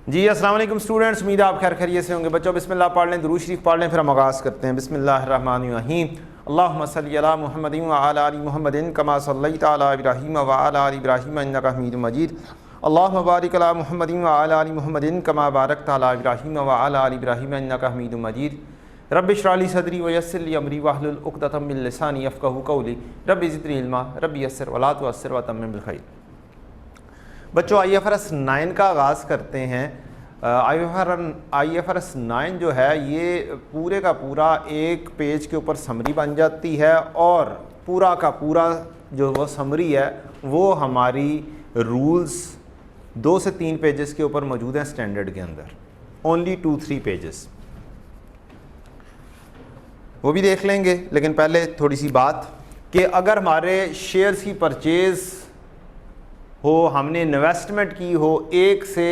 जी अस्सलाम वालेकुम स्टूडेंट्स, उम्मीद है आप खैर खैरियत से होंगे। बच्चों बिस्मिल्लाह पढ़ लें, दुरूद शरीफ पढ़ लें, फिर हम आगाज़ करते हैं। बिस्मिल्लाहिर्रहमानिर्रहीम। अल्लाहुम्मा सल्ली अला मुहम्मदिन व अला आलि मुहम्मदिन कमा सल्लैता अला इब्राहीम व अला आलि इब्राहीम इन्नका हमीदुम मजीद। अल्लाहुम्मा बारिक अला मुहम्मदिन व अला आलि मुहम्मदिन कमा बारकता अला इब्राहीम व अला आलि इब्राहीम इन्नका हमीदुम मजीद। रब्बि इश्रह ली सदरी व यस्सिर ली अमरी वहलुल उक़दतम मिन लिसानी यफ़क़हू क़ौली। रब्बि ज़िदनी इल्मा रब्बि यस्सिर व ला तुअस्सिर व तम्मिम बिल खैर। बच्चों IFRS 9 का आगाज़ करते हैं। IFRS 9 जो है ये पूरे का पूरा एक पेज के ऊपर समरी बन जाती है और पूरा का पूरा जो वो समरी है वो हमारी रूल्स 2 से 3 पेजेस के ऊपर मौजूद हैं स्टैंडर्ड के अंदर, ओनली 2-3 पेजेस, वो भी देख लेंगे। लेकिन पहले थोड़ी सी बात कि अगर हमारे शेयर्स की परचेज़ हो, हमने इन्वेस्टमेंट की हो 1 से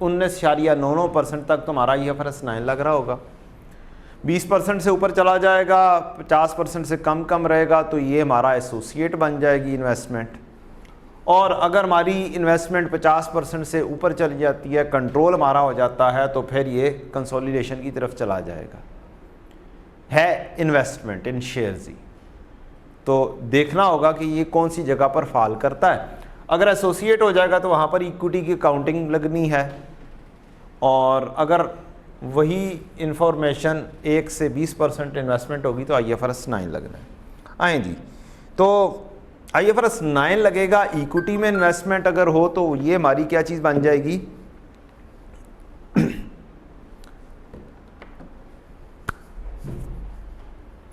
19.99% तक, तो हमारा IFRS 9 लग रहा होगा। 20% से ऊपर चला जाएगा, 50% से कम रहेगा, तो ये हमारा एसोसिएट बन जाएगी इन्वेस्टमेंट। और अगर हमारी इन्वेस्टमेंट 50% से ऊपर चली जाती है, कंट्रोल हमारा हो जाता है, तो फिर ये कंसोलिडेशन की तरफ चला जाएगा। है इन्वेस्टमेंट इन शेयर्स ही, तो देखना होगा कि ये कौन सी जगह पर फॉल करता है। अगर एसोसिएट हो जाएगा तो वहाँ पर इक्विटी की काउंटिंग लगनी है, और अगर वही इंफॉर्मेशन 1 से 20% इन्वेस्टमेंट होगी तो IFRS 9 लगना है। आए जी, तो IFRS 9 लगेगा। इक्विटी में इन्वेस्टमेंट अगर हो तो ये हमारी क्या चीज़ बन जाएगी,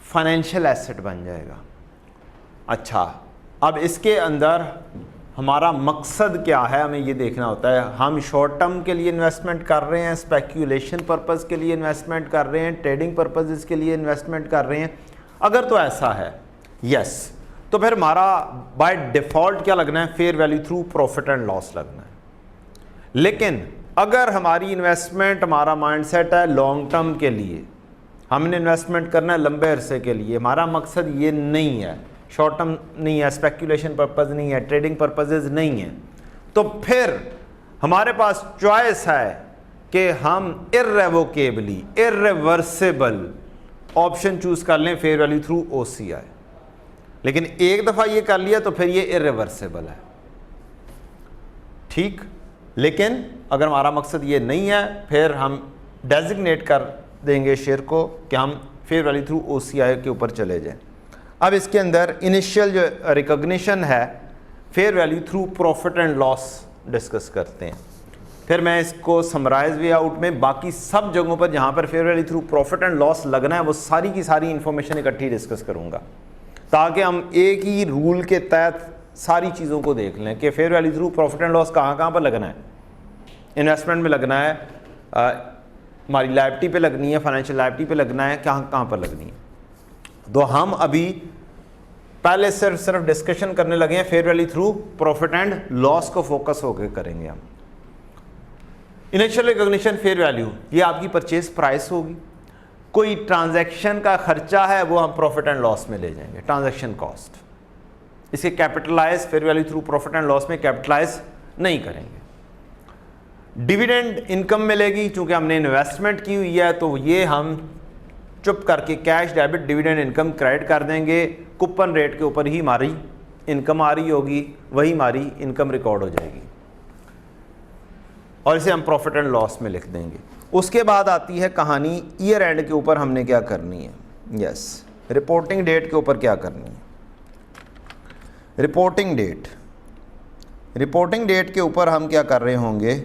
फाइनेंशियल एसेट बन जाएगा। अच्छा, अब इसके अंदर हमारा मकसद क्या है, हमें ये देखना होता है। हम शॉर्ट टर्म के लिए इन्वेस्टमेंट कर रहे हैं, स्पेक्यूलेशन पर्पज़ के लिए इन्वेस्टमेंट कर रहे हैं, ट्रेडिंग पर्पज़ के लिए इन्वेस्टमेंट कर रहे हैं। अगर तो ऐसा है यस, तो फिर हमारा बाय डिफ़ॉल्ट क्या लगना है, fair value through profit and loss लगना है। लेकिन अगर हमारी इन्वेस्टमेंट, हमारा माइंडसेट है लॉन्ग टर्म के लिए, हमने इन्वेस्टमेंट करना है लंबे अरसे के लिए, हमारा मकसद ये नहीं है, शॉर्ट टर्म नहीं है, स्पेक्यूलेशन पर्पज़ नहीं है, ट्रेडिंग पर्पजेज़ नहीं है, तो फिर हमारे पास चॉइस है कि हम इर्रेवोकेबली, इर्रिवर्सिबल ऑप्शन चूज़ कर लें, फेयर वैल्यू थ्रू OCI। लेकिन एक दफ़ा ये कर लिया तो फिर ये इर्रिवर्सिबल है, ठीक। लेकिन अगर हमारा मकसद ये नहीं है, फिर हम डेजिग्नेट कर देंगे शेयर को कि हम फेयर वैल्यू थ्रू OCI के ऊपर चले जाएं। अब इसके अंदर इनिशियल जो रिकॉग्निशन है, fair value through profit and loss discuss करते हैं। फिर मैं इसको समराइज वे आउट में बाकी सब जगहों पर जहाँ पर fair value through profit and loss लगना है वो सारी की सारी इन्फॉर्मेशन इकट्ठी डिस्कस करूँगा, ताकि हम एक ही रूल के तहत सारी चीज़ों को देख लें कि fair value through profit and loss कहाँ पर लगना है। इन्वेस्टमेंट में लगना है, हमारी लायबिलिटी पे लगनी है, फाइनेंशियल लायबिलिटी पे लगना है, कहाँ पर लगनी है। तो हम अभी पहले सिर्फ डिस्कशन करने लगे हैं fair value through profit and loss को फोकस होकर करेंगे हम। इनिशियल रिकॉग्निशन फेयर वैल्यू, ये आपकी परचेज प्राइस होगी। कोई ट्रांजैक्शन का खर्चा है वो हम प्रॉफिट एंड लॉस में ले जाएंगे, ट्रांजैक्शन कॉस्ट। इसे capitalise fair value through profit and loss में कैपिटलाइज नहीं करेंगे। डिविडेंड इनकम मिलेगी, चूंकि हमने इन्वेस्टमेंट की हुई है तो ये हम चुप करके cash debit dividend income credit कर देंगे। कूपन रेट के ऊपर ही हमारी इनकम आ रही होगी, वही हमारी इनकम रिकॉर्ड हो जाएगी, और इसे हम प्रॉफिट एंड लॉस में लिख देंगे। उसके बाद आती है कहानी ईयर एंड के ऊपर हमने क्या करनी है, यस, रिपोर्टिंग डेट के ऊपर क्या करनी है। रिपोर्टिंग डेट के ऊपर हम क्या कर रहे होंगे,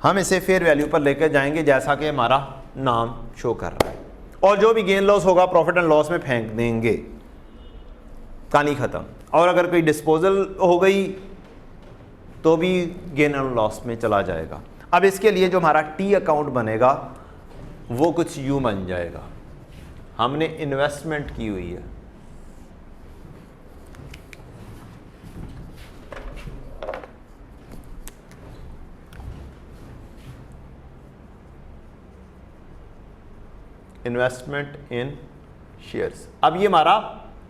हम इसे फेयर वैल्यू पर लेकर जाएंगे जैसा कि हमारा नाम शो कर रहा है, और जो भी गेन लॉस होगा प्रॉफिट एंड लॉस में फेंक देंगे, कहानी ख़त्म। और अगर कोई डिस्पोजल हो गई तो भी गेन एंड लॉस में चला जाएगा। अब इसके लिए जो हमारा T अकाउंट बनेगा वो कुछ यूँ बन जाएगा, हमने इन्वेस्टमेंट की हुई है, इन्वेस्टमेंट इन शेयर्स। अब ये हमारा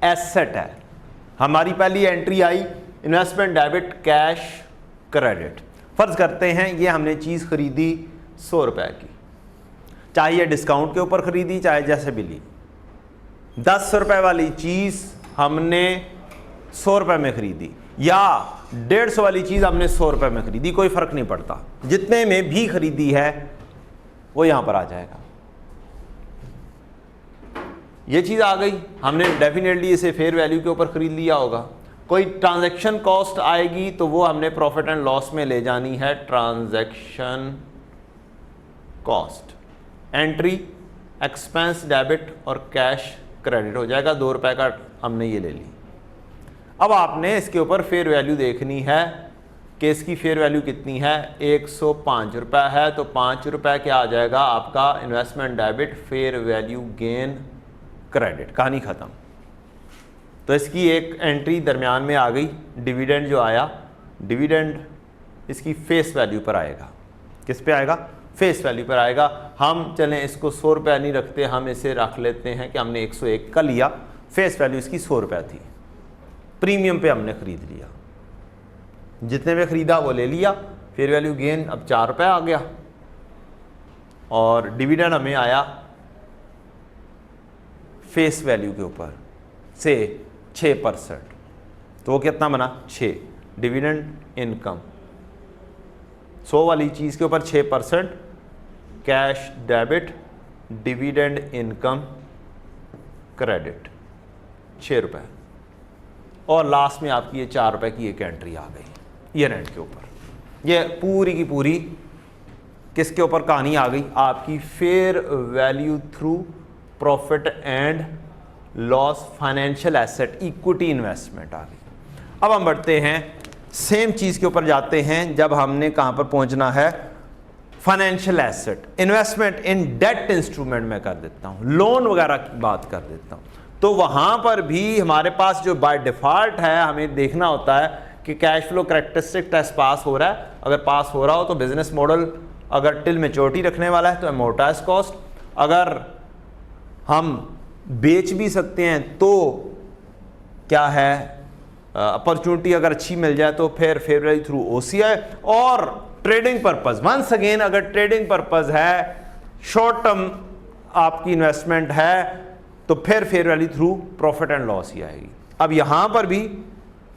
एसेट है। हमारी पहली एंट्री आई इन्वेस्टमेंट डेबिट कैश क्रेडिट, फ़र्ज़ करते हैं ये हमने चीज़ ख़रीदी 100 रुपए की, चाहे ये डिस्काउंट के ऊपर ख़रीदी चाहे जैसे भी ली। 10 रुपए वाली चीज़ हमने 100 रुपए में ख़रीदी या 150 वाली चीज़ हमने 100 रुपए में ख़रीदी, कोई फ़र्क नहीं पड़ता, जितने में भी ख़रीदी है वो यहाँ पर आ जाएगा। ये चीज़ आ गई, हमने डेफिनेटली इसे फेयर वैल्यू के ऊपर ख़रीद लिया होगा। कोई ट्रांजैक्शन कॉस्ट आएगी तो वो हमने प्रॉफिट एंड लॉस में ले जानी है, transaction cost. Entry expense debit और कैश क्रेडिट हो जाएगा, 2 रुपए का हमने ये ले ली। अब आपने इसके ऊपर फेयर वैल्यू देखनी है कि इसकी फेयर वैल्यू कितनी है, 105 रुपये है, तो 5 रुपये क्या आ जाएगा आपका investment debit, fair value gain credit, कहानी ख़त्म। तो इसकी एक एंट्री दरमियान में आ गई, डिविडेंड जो आया, डिविडेंड इसकी फेस वैल्यू पर आएगा। किस पे आएगा? फेस वैल्यू पर आएगा। हम चलें इसको 100 रुपये नहीं रखते, हम इसे रख लेते हैं कि हमने 101 का लिया, फेस वैल्यू इसकी 100 रुपये थी, प्रीमियम पे हमने ख़रीद लिया, जितने में ख़रीदा वो ले लिया, फेयर वैल्यू गेन अब 4 रुपये आ गया और डिविडेंड हमें आया फेस वैल्यू के ऊपर से 6%, तो वो कितना बना 6। डिविडेंड इनकम 100 वाली चीज़ के ऊपर 6%, cash debit, dividend income credit 6 रुपये, और लास्ट में आपकी ये 4 रुपये की एक एंट्री आ गई ईयर एंड के ऊपर। ये पूरी की पूरी किसके ऊपर कहानी आ गई? आपकी fair value through profit and loss financial asset equity investment आ गई। अब हम बढ़ते हैं सेम चीज़ के ऊपर जाते हैं, जब हमने कहाँ पर पहुँचना है, फाइनेंशियल एसेट, इन्वेस्टमेंट इन डेट इंस्ट्रूमेंट में कर देता हूँ, लोन वगैरह की बात कर देता हूँ। तो वहाँ पर भी हमारे पास जो बाय डिफ़ॉल्ट है, हमें देखना होता है कि cash flow characteristic test pass हो रहा है। अगर पास हो रहा हो तो बिजनेस मॉडल अगर टिल मेच्योरिटी रखने वाला है तो अमोर्टाइज कॉस्ट, अगर हम बेच भी सकते हैं तो क्या है, अपॉर्चुनिटी अगर अच्छी मिल जाए तो फिर फेयर वैल्यू थ्रू OCI, और ट्रेडिंग पर्पस, वंस अगेन अगर ट्रेडिंग पर्पस है, शॉर्ट टर्म आपकी इन्वेस्टमेंट है, तो फिर fair value through profit and loss ही आएगी। अब यहाँ पर भी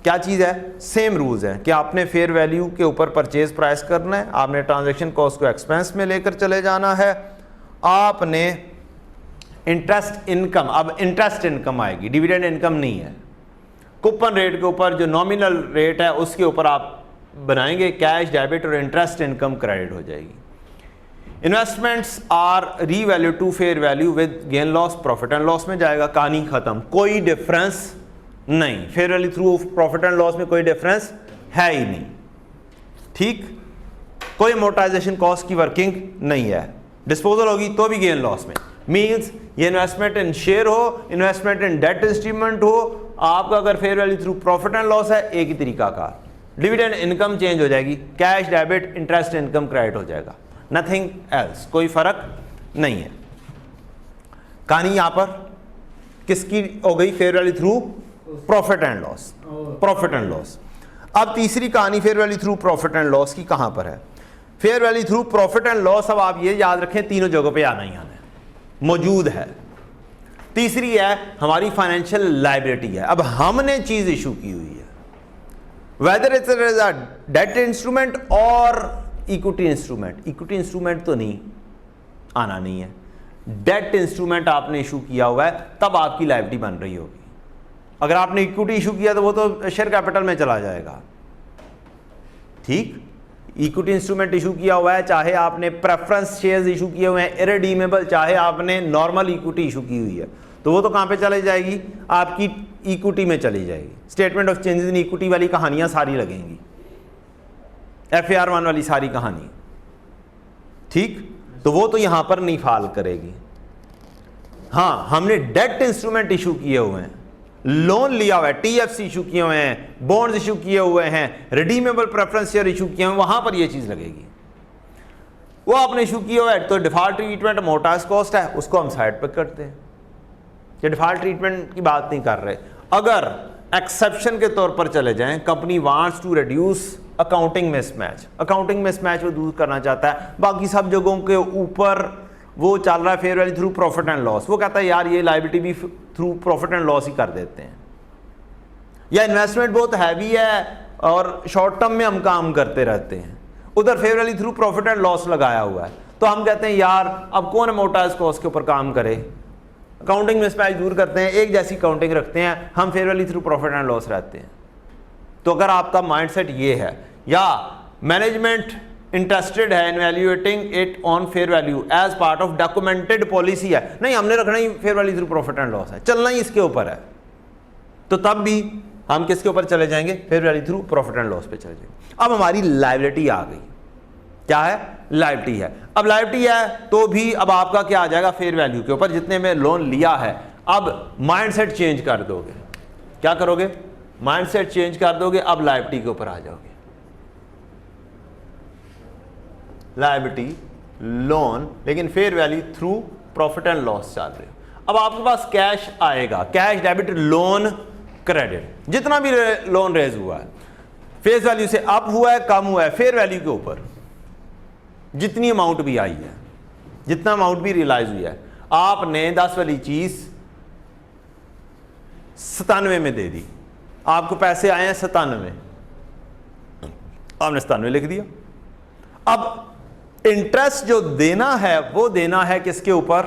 क्या चीज़ है, सेम रूल्स हैं कि आपने फेयर वैल्यू के ऊपर परचेज प्राइस करना है, आपने ट्रांजैक्शन कॉस्ट को एक्सपेंस में लेकर चले जाना है, आपने इंटरेस्ट इनकम, अब इंटरेस्ट इनकम आएगी, डिविडेंड इनकम नहीं है, कूपन रेट के ऊपर जो नॉमिनल रेट है उसके ऊपर आप बनाएंगे, कैश डेबिट और इंटरेस्ट इनकम क्रेडिट हो जाएगी। Investments are revalue to fair value with gain loss, profit and loss में जाएगा, कहानी खत्म, कोई डिफरेंस नहीं, fair value through profit and loss में कोई डिफरेंस है ही नहीं। ठीक, कोई अमोर्टाइजेशन कॉस्ट की वर्किंग नहीं है, डिस्पोजल होगी तो भी गेन लॉस में, मीन्स ये इन्वेस्टमेंट इन शेयर हो, इन्वेस्टमेंट इन डेट इंस्ट्रूमेंट हो, आपका अगर fair value through profit and loss है, एक ही तरीका का, डिविडेंड इनकम चेंज हो जाएगी, cash debit interest income credit हो जाएगा, नथिंग एल्स, कोई फर्क नहीं है। कहानी यहां पर किसकी हो गई, fair value through profit and loss, profit and loss. अब तीसरी कहानी fair value through profit and loss की कहां पर है, fair value through profit and loss, अब आप ये याद रखें तीनों जगहों पे आना ही आना है, मौजूद है। तीसरी है हमारी फाइनेंशियल लायबिलिटी है, अब हमने चीज इशू की हुई है, whether it's a debt instrument और इक्विटी इंस्ट्रूमेंट, इक्विटी इंस्ट्रूमेंट तो नहीं आना नहीं है, डेट इंस्ट्रूमेंट आपने इशू किया हुआ है, तब आपकी लायबिलिटी बन रही होगी। अगर आपने इक्विटी इशू किया तो वो तो शेयर कैपिटल में चला जाएगा। ठीक, इक्विटी इंस्ट्रूमेंट इशू किया हुआ है, चाहे आपने प्रेफरेंस शेयर्स इशू किए हुए हैं इरेडीमेबल, चाहे आपने नॉर्मल इक्विटी इशू की हुई है, तो वो तो कहाँ पे चली जाएगी, आपकी इक्विटी में चली जाएगी। Statement of changes in equity वाली कहानियां सारी लगेंगी, FAR 1 वाली सारी कहानी। ठीक, तो वो तो यहां पर नहीं फाल करेगी। हाँ, हमने डेट इंस्ट्रूमेंट इशू किए हुए हैं, लोन लिया हुआ है, TFC इशू किए हुए हैं, बॉन्ड्स इशू किए हुए हैं, रिडीमेबल प्रेफरेंस शेयर इशू किए हुए हैं, वहां पर यह चीज लगेगी। वो आपने इशू किया हुआ है तो डिफॉल्ट ट्रीटमेंट अमोर्टाइज कॉस्ट है, उसको हम साइड पर करते हैं, ये डिफॉल्ट ट्रीटमेंट की बात नहीं कर रहे। अगर एक्सेप्शन के तौर पर चले जाएं, company wants to reduce accounting mismatch, accounting mismatch वो दूर करना चाहता है। बाकी सब जगहों के ऊपर वो चल रहा है fair value through profit and loss, वो कहता है यार ये लायबिलिटी भी थ्रू प्रॉफिट एंड लॉस ही कर देते हैं, या इन्वेस्टमेंट बहुत हैवी है और शॉर्ट टर्म में हम काम करते रहते हैं, उधर fair value through profit and loss लगाया हुआ है, तो हम कहते हैं यार अब कौन अमोर्टाइज कॉस्ट के ऊपर काम करे, अकाउंटिंग मिसमैच दूर करते हैं, एक जैसी अकाउंटिंग रखते हैं, हम fair value through profit and loss रहते हैं। तो अगर आपका माइंडसेट ये है, या मैनेजमेंट इंटरेस्टेड है in valuating it on fair value as part of documented policy है, नहीं हमने रखना ही fair value through profit and loss है, चलना ही इसके ऊपर है, तो तब भी हम किसके ऊपर चले जाएंगे, fair value through profit and loss पे चले जाएंगे। अब हमारी लायबिलिटी आ गई, क्या है, लायबिलिटी है। अब लायबिलिटी है तो भी अब आपका क्या आ जाएगा, फेयर वैल्यू के ऊपर जितने में लोन लिया है। अब माइंडसेट चेंज कर दोगे, क्या करोगे, माइंडसेट चेंज कर दोगे, अब लायबिलिटी के ऊपर आ जाओगे, लायबिलिटी लोन, लेकिन fair value through profit and loss चल रहे हो। अब आपके पास कैश आएगा, कैश डेबिट लोन क्रेडिट, जितना भी लोन रेज हुआ है फेस वैल्यू से अप हुआ है कम हुआ है, फेयर वैल्यू के ऊपर जितनी अमाउंट भी आई है, जितना अमाउंट भी रियलाइज हुई है, आपने 10 वाली चीज 97 में दे दी, आपको पैसे आए हैं 97, आपने 97 लिख दिया। अब इंटरेस्ट जो देना है वो देना है किसके ऊपर,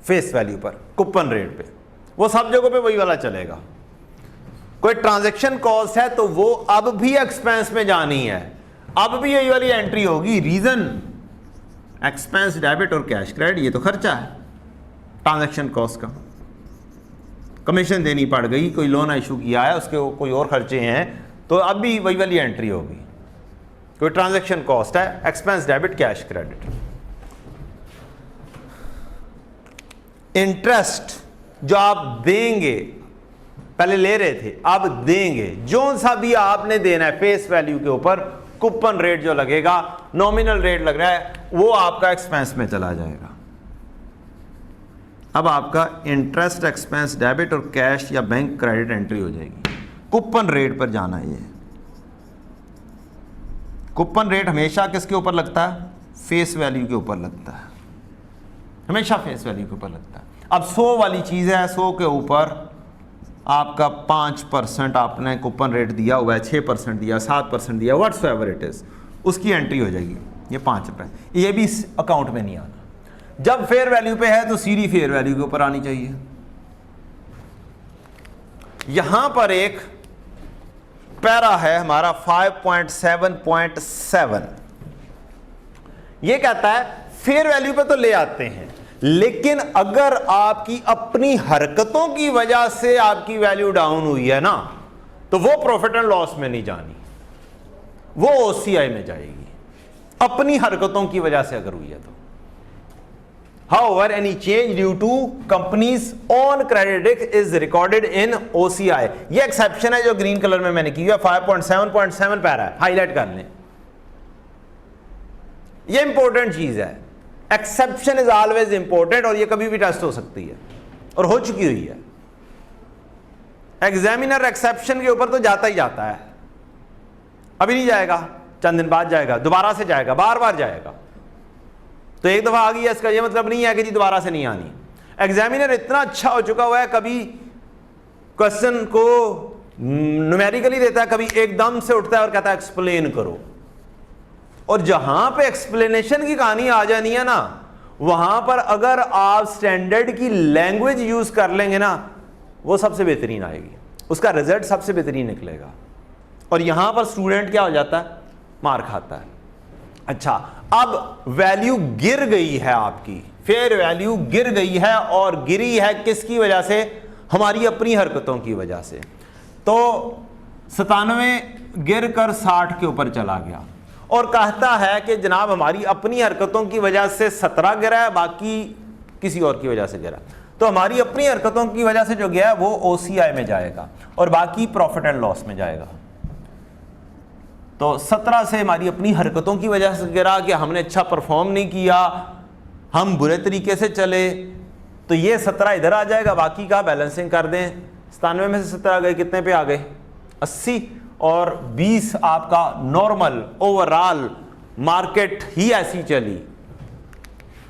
फेस वैल्यू पर, कूपन रेट पे, वो सब जगहों पे वही वाला चलेगा। कोई ट्रांजैक्शन कॉस्ट है तो वो अब भी एक्सपेंस में जानी है, अब भी यही वाली एंट्री होगी। रीजन एक्सपेंस डेबिट और कैश क्रेडिट, ये तो खर्चा है ट्रांजैक्शन कॉस्ट का, कमीशन देनी पड़ गई, कोई लोन इशू किया है उसके कोई और खर्चे हैं, तो अब भी वही वाली एंट्री होगी। कोई ट्रांजैक्शन कॉस्ट है, expense debit cash credit. Interest जो आप देंगे, पहले ले रहे थे अब देंगे, जो सा भी आपने देना है फेस वैल्यू के ऊपर, कूपन रेट जो लगेगा, नॉमिनल रेट लग रहा है, वो आपका एक्सपेंस में चला जाएगा। अब आपका इंटरेस्ट, एक्सपेंस डेबिट और कैश या बैंक क्रेडिट एंट्री हो जाएगी। कूपन रेट पर जाना है, ये कूपन रेट हमेशा किसके ऊपर लगता है, फेस वैल्यू के ऊपर लगता है, हमेशा फेस वैल्यू के ऊपर लगता है। अब 100 वाली चीज़ है, 100 के ऊपर आपका 5% आपने कूपन रेट दिया हुआ है, 6% दिया, 7% दिया, व्हाट्स एवर इट इज़, उसकी एंट्री हो जाएगी, ये 5 रुपये, ये भी इस अकाउंट में नहीं आना। जब फेयर वैल्यू पे है तो सीधी फेयर वैल्यू के ऊपर आनी चाहिए। यहां पर एक पैरा है हमारा 5.7.7, ये कहता है फेयर वैल्यू पे तो ले आते हैं, लेकिन अगर आपकी अपनी हरकतों की वजह से आपकी वैल्यू डाउन हुई है ना, तो वो प्रॉफिट एंड लॉस में नहीं जानी, वो ओसीआई में जाएगी, अपनी हरकतों की वजह से अगर हुई है तो। However, any change due to company's own credit risk is recorded in OCI। ये एक्सेप्शन है जो ग्रीन कलर में मैंने की है, 5.7.7 पैरा है, हाईलाइट कर लें, ये इंपॉर्टेंट चीज है। एक्सेप्शन इज ऑलवेज इंपॉर्टेंट, और ये कभी भी टेस्ट हो सकती है और हो चुकी हुई है। एग्जामिनर एक्सेप्शन के ऊपर तो जाता ही जाता है, अभी नहीं जाएगा, चंद दिन बाद जाएगा, दोबारा से जाएगा, बार बार जाएगा। तो एक दफा आ गई है, इसका ये मतलब नहीं है कि जी दोबारा से नहीं आनी। एग्जामिनर इतना अच्छा हो चुका हुआ है, कभी क्वेश्चन को न्यूमेरिकली देता है, कभी एकदम से उठता है और कहता है एक्सप्लेन करो, और जहां पे एक्सप्लेनेशन की कहानी आ जानी है ना, वहां पर अगर आप स्टैंडर्ड की लैंग्वेज यूज कर लेंगे ना, वो सबसे बेहतरीन आएगी, उसका रिजल्ट सबसे बेहतरीन निकलेगा। और यहां पर स्टूडेंट क्या हो जाता है, मार खाता है। अच्छा, अब वैल्यू गिर गई है, आपकी फेयर वैल्यू गिर गई है, और गिरी है किसकी वजह से, हमारी अपनी हरकतों की वजह से। तो 97 गिर कर 60 के ऊपर चला गया, और कहता है कि जनाब हमारी अपनी हरकतों की वजह से 17 गिरा है, बाकी किसी और की वजह से गिरा। तो हमारी अपनी हरकतों की वजह से जो गया वो ओसीआई में जाएगा, और बाकी प्रॉफिट एंड लॉस में जाएगा। तो 17 से हमारी अपनी हरकतों की वजह से गिरा कि हमने अच्छा परफॉर्म नहीं किया, हम बुरे तरीके से चले, तो ये 17 इधर आ जाएगा, बाकी का बैलेंसिंग कर दें। 97 में से 17 आ गए, कितने पे आ गए, 80, और 20 आपका नॉर्मल ओवरऑल मार्केट ही ऐसी चली,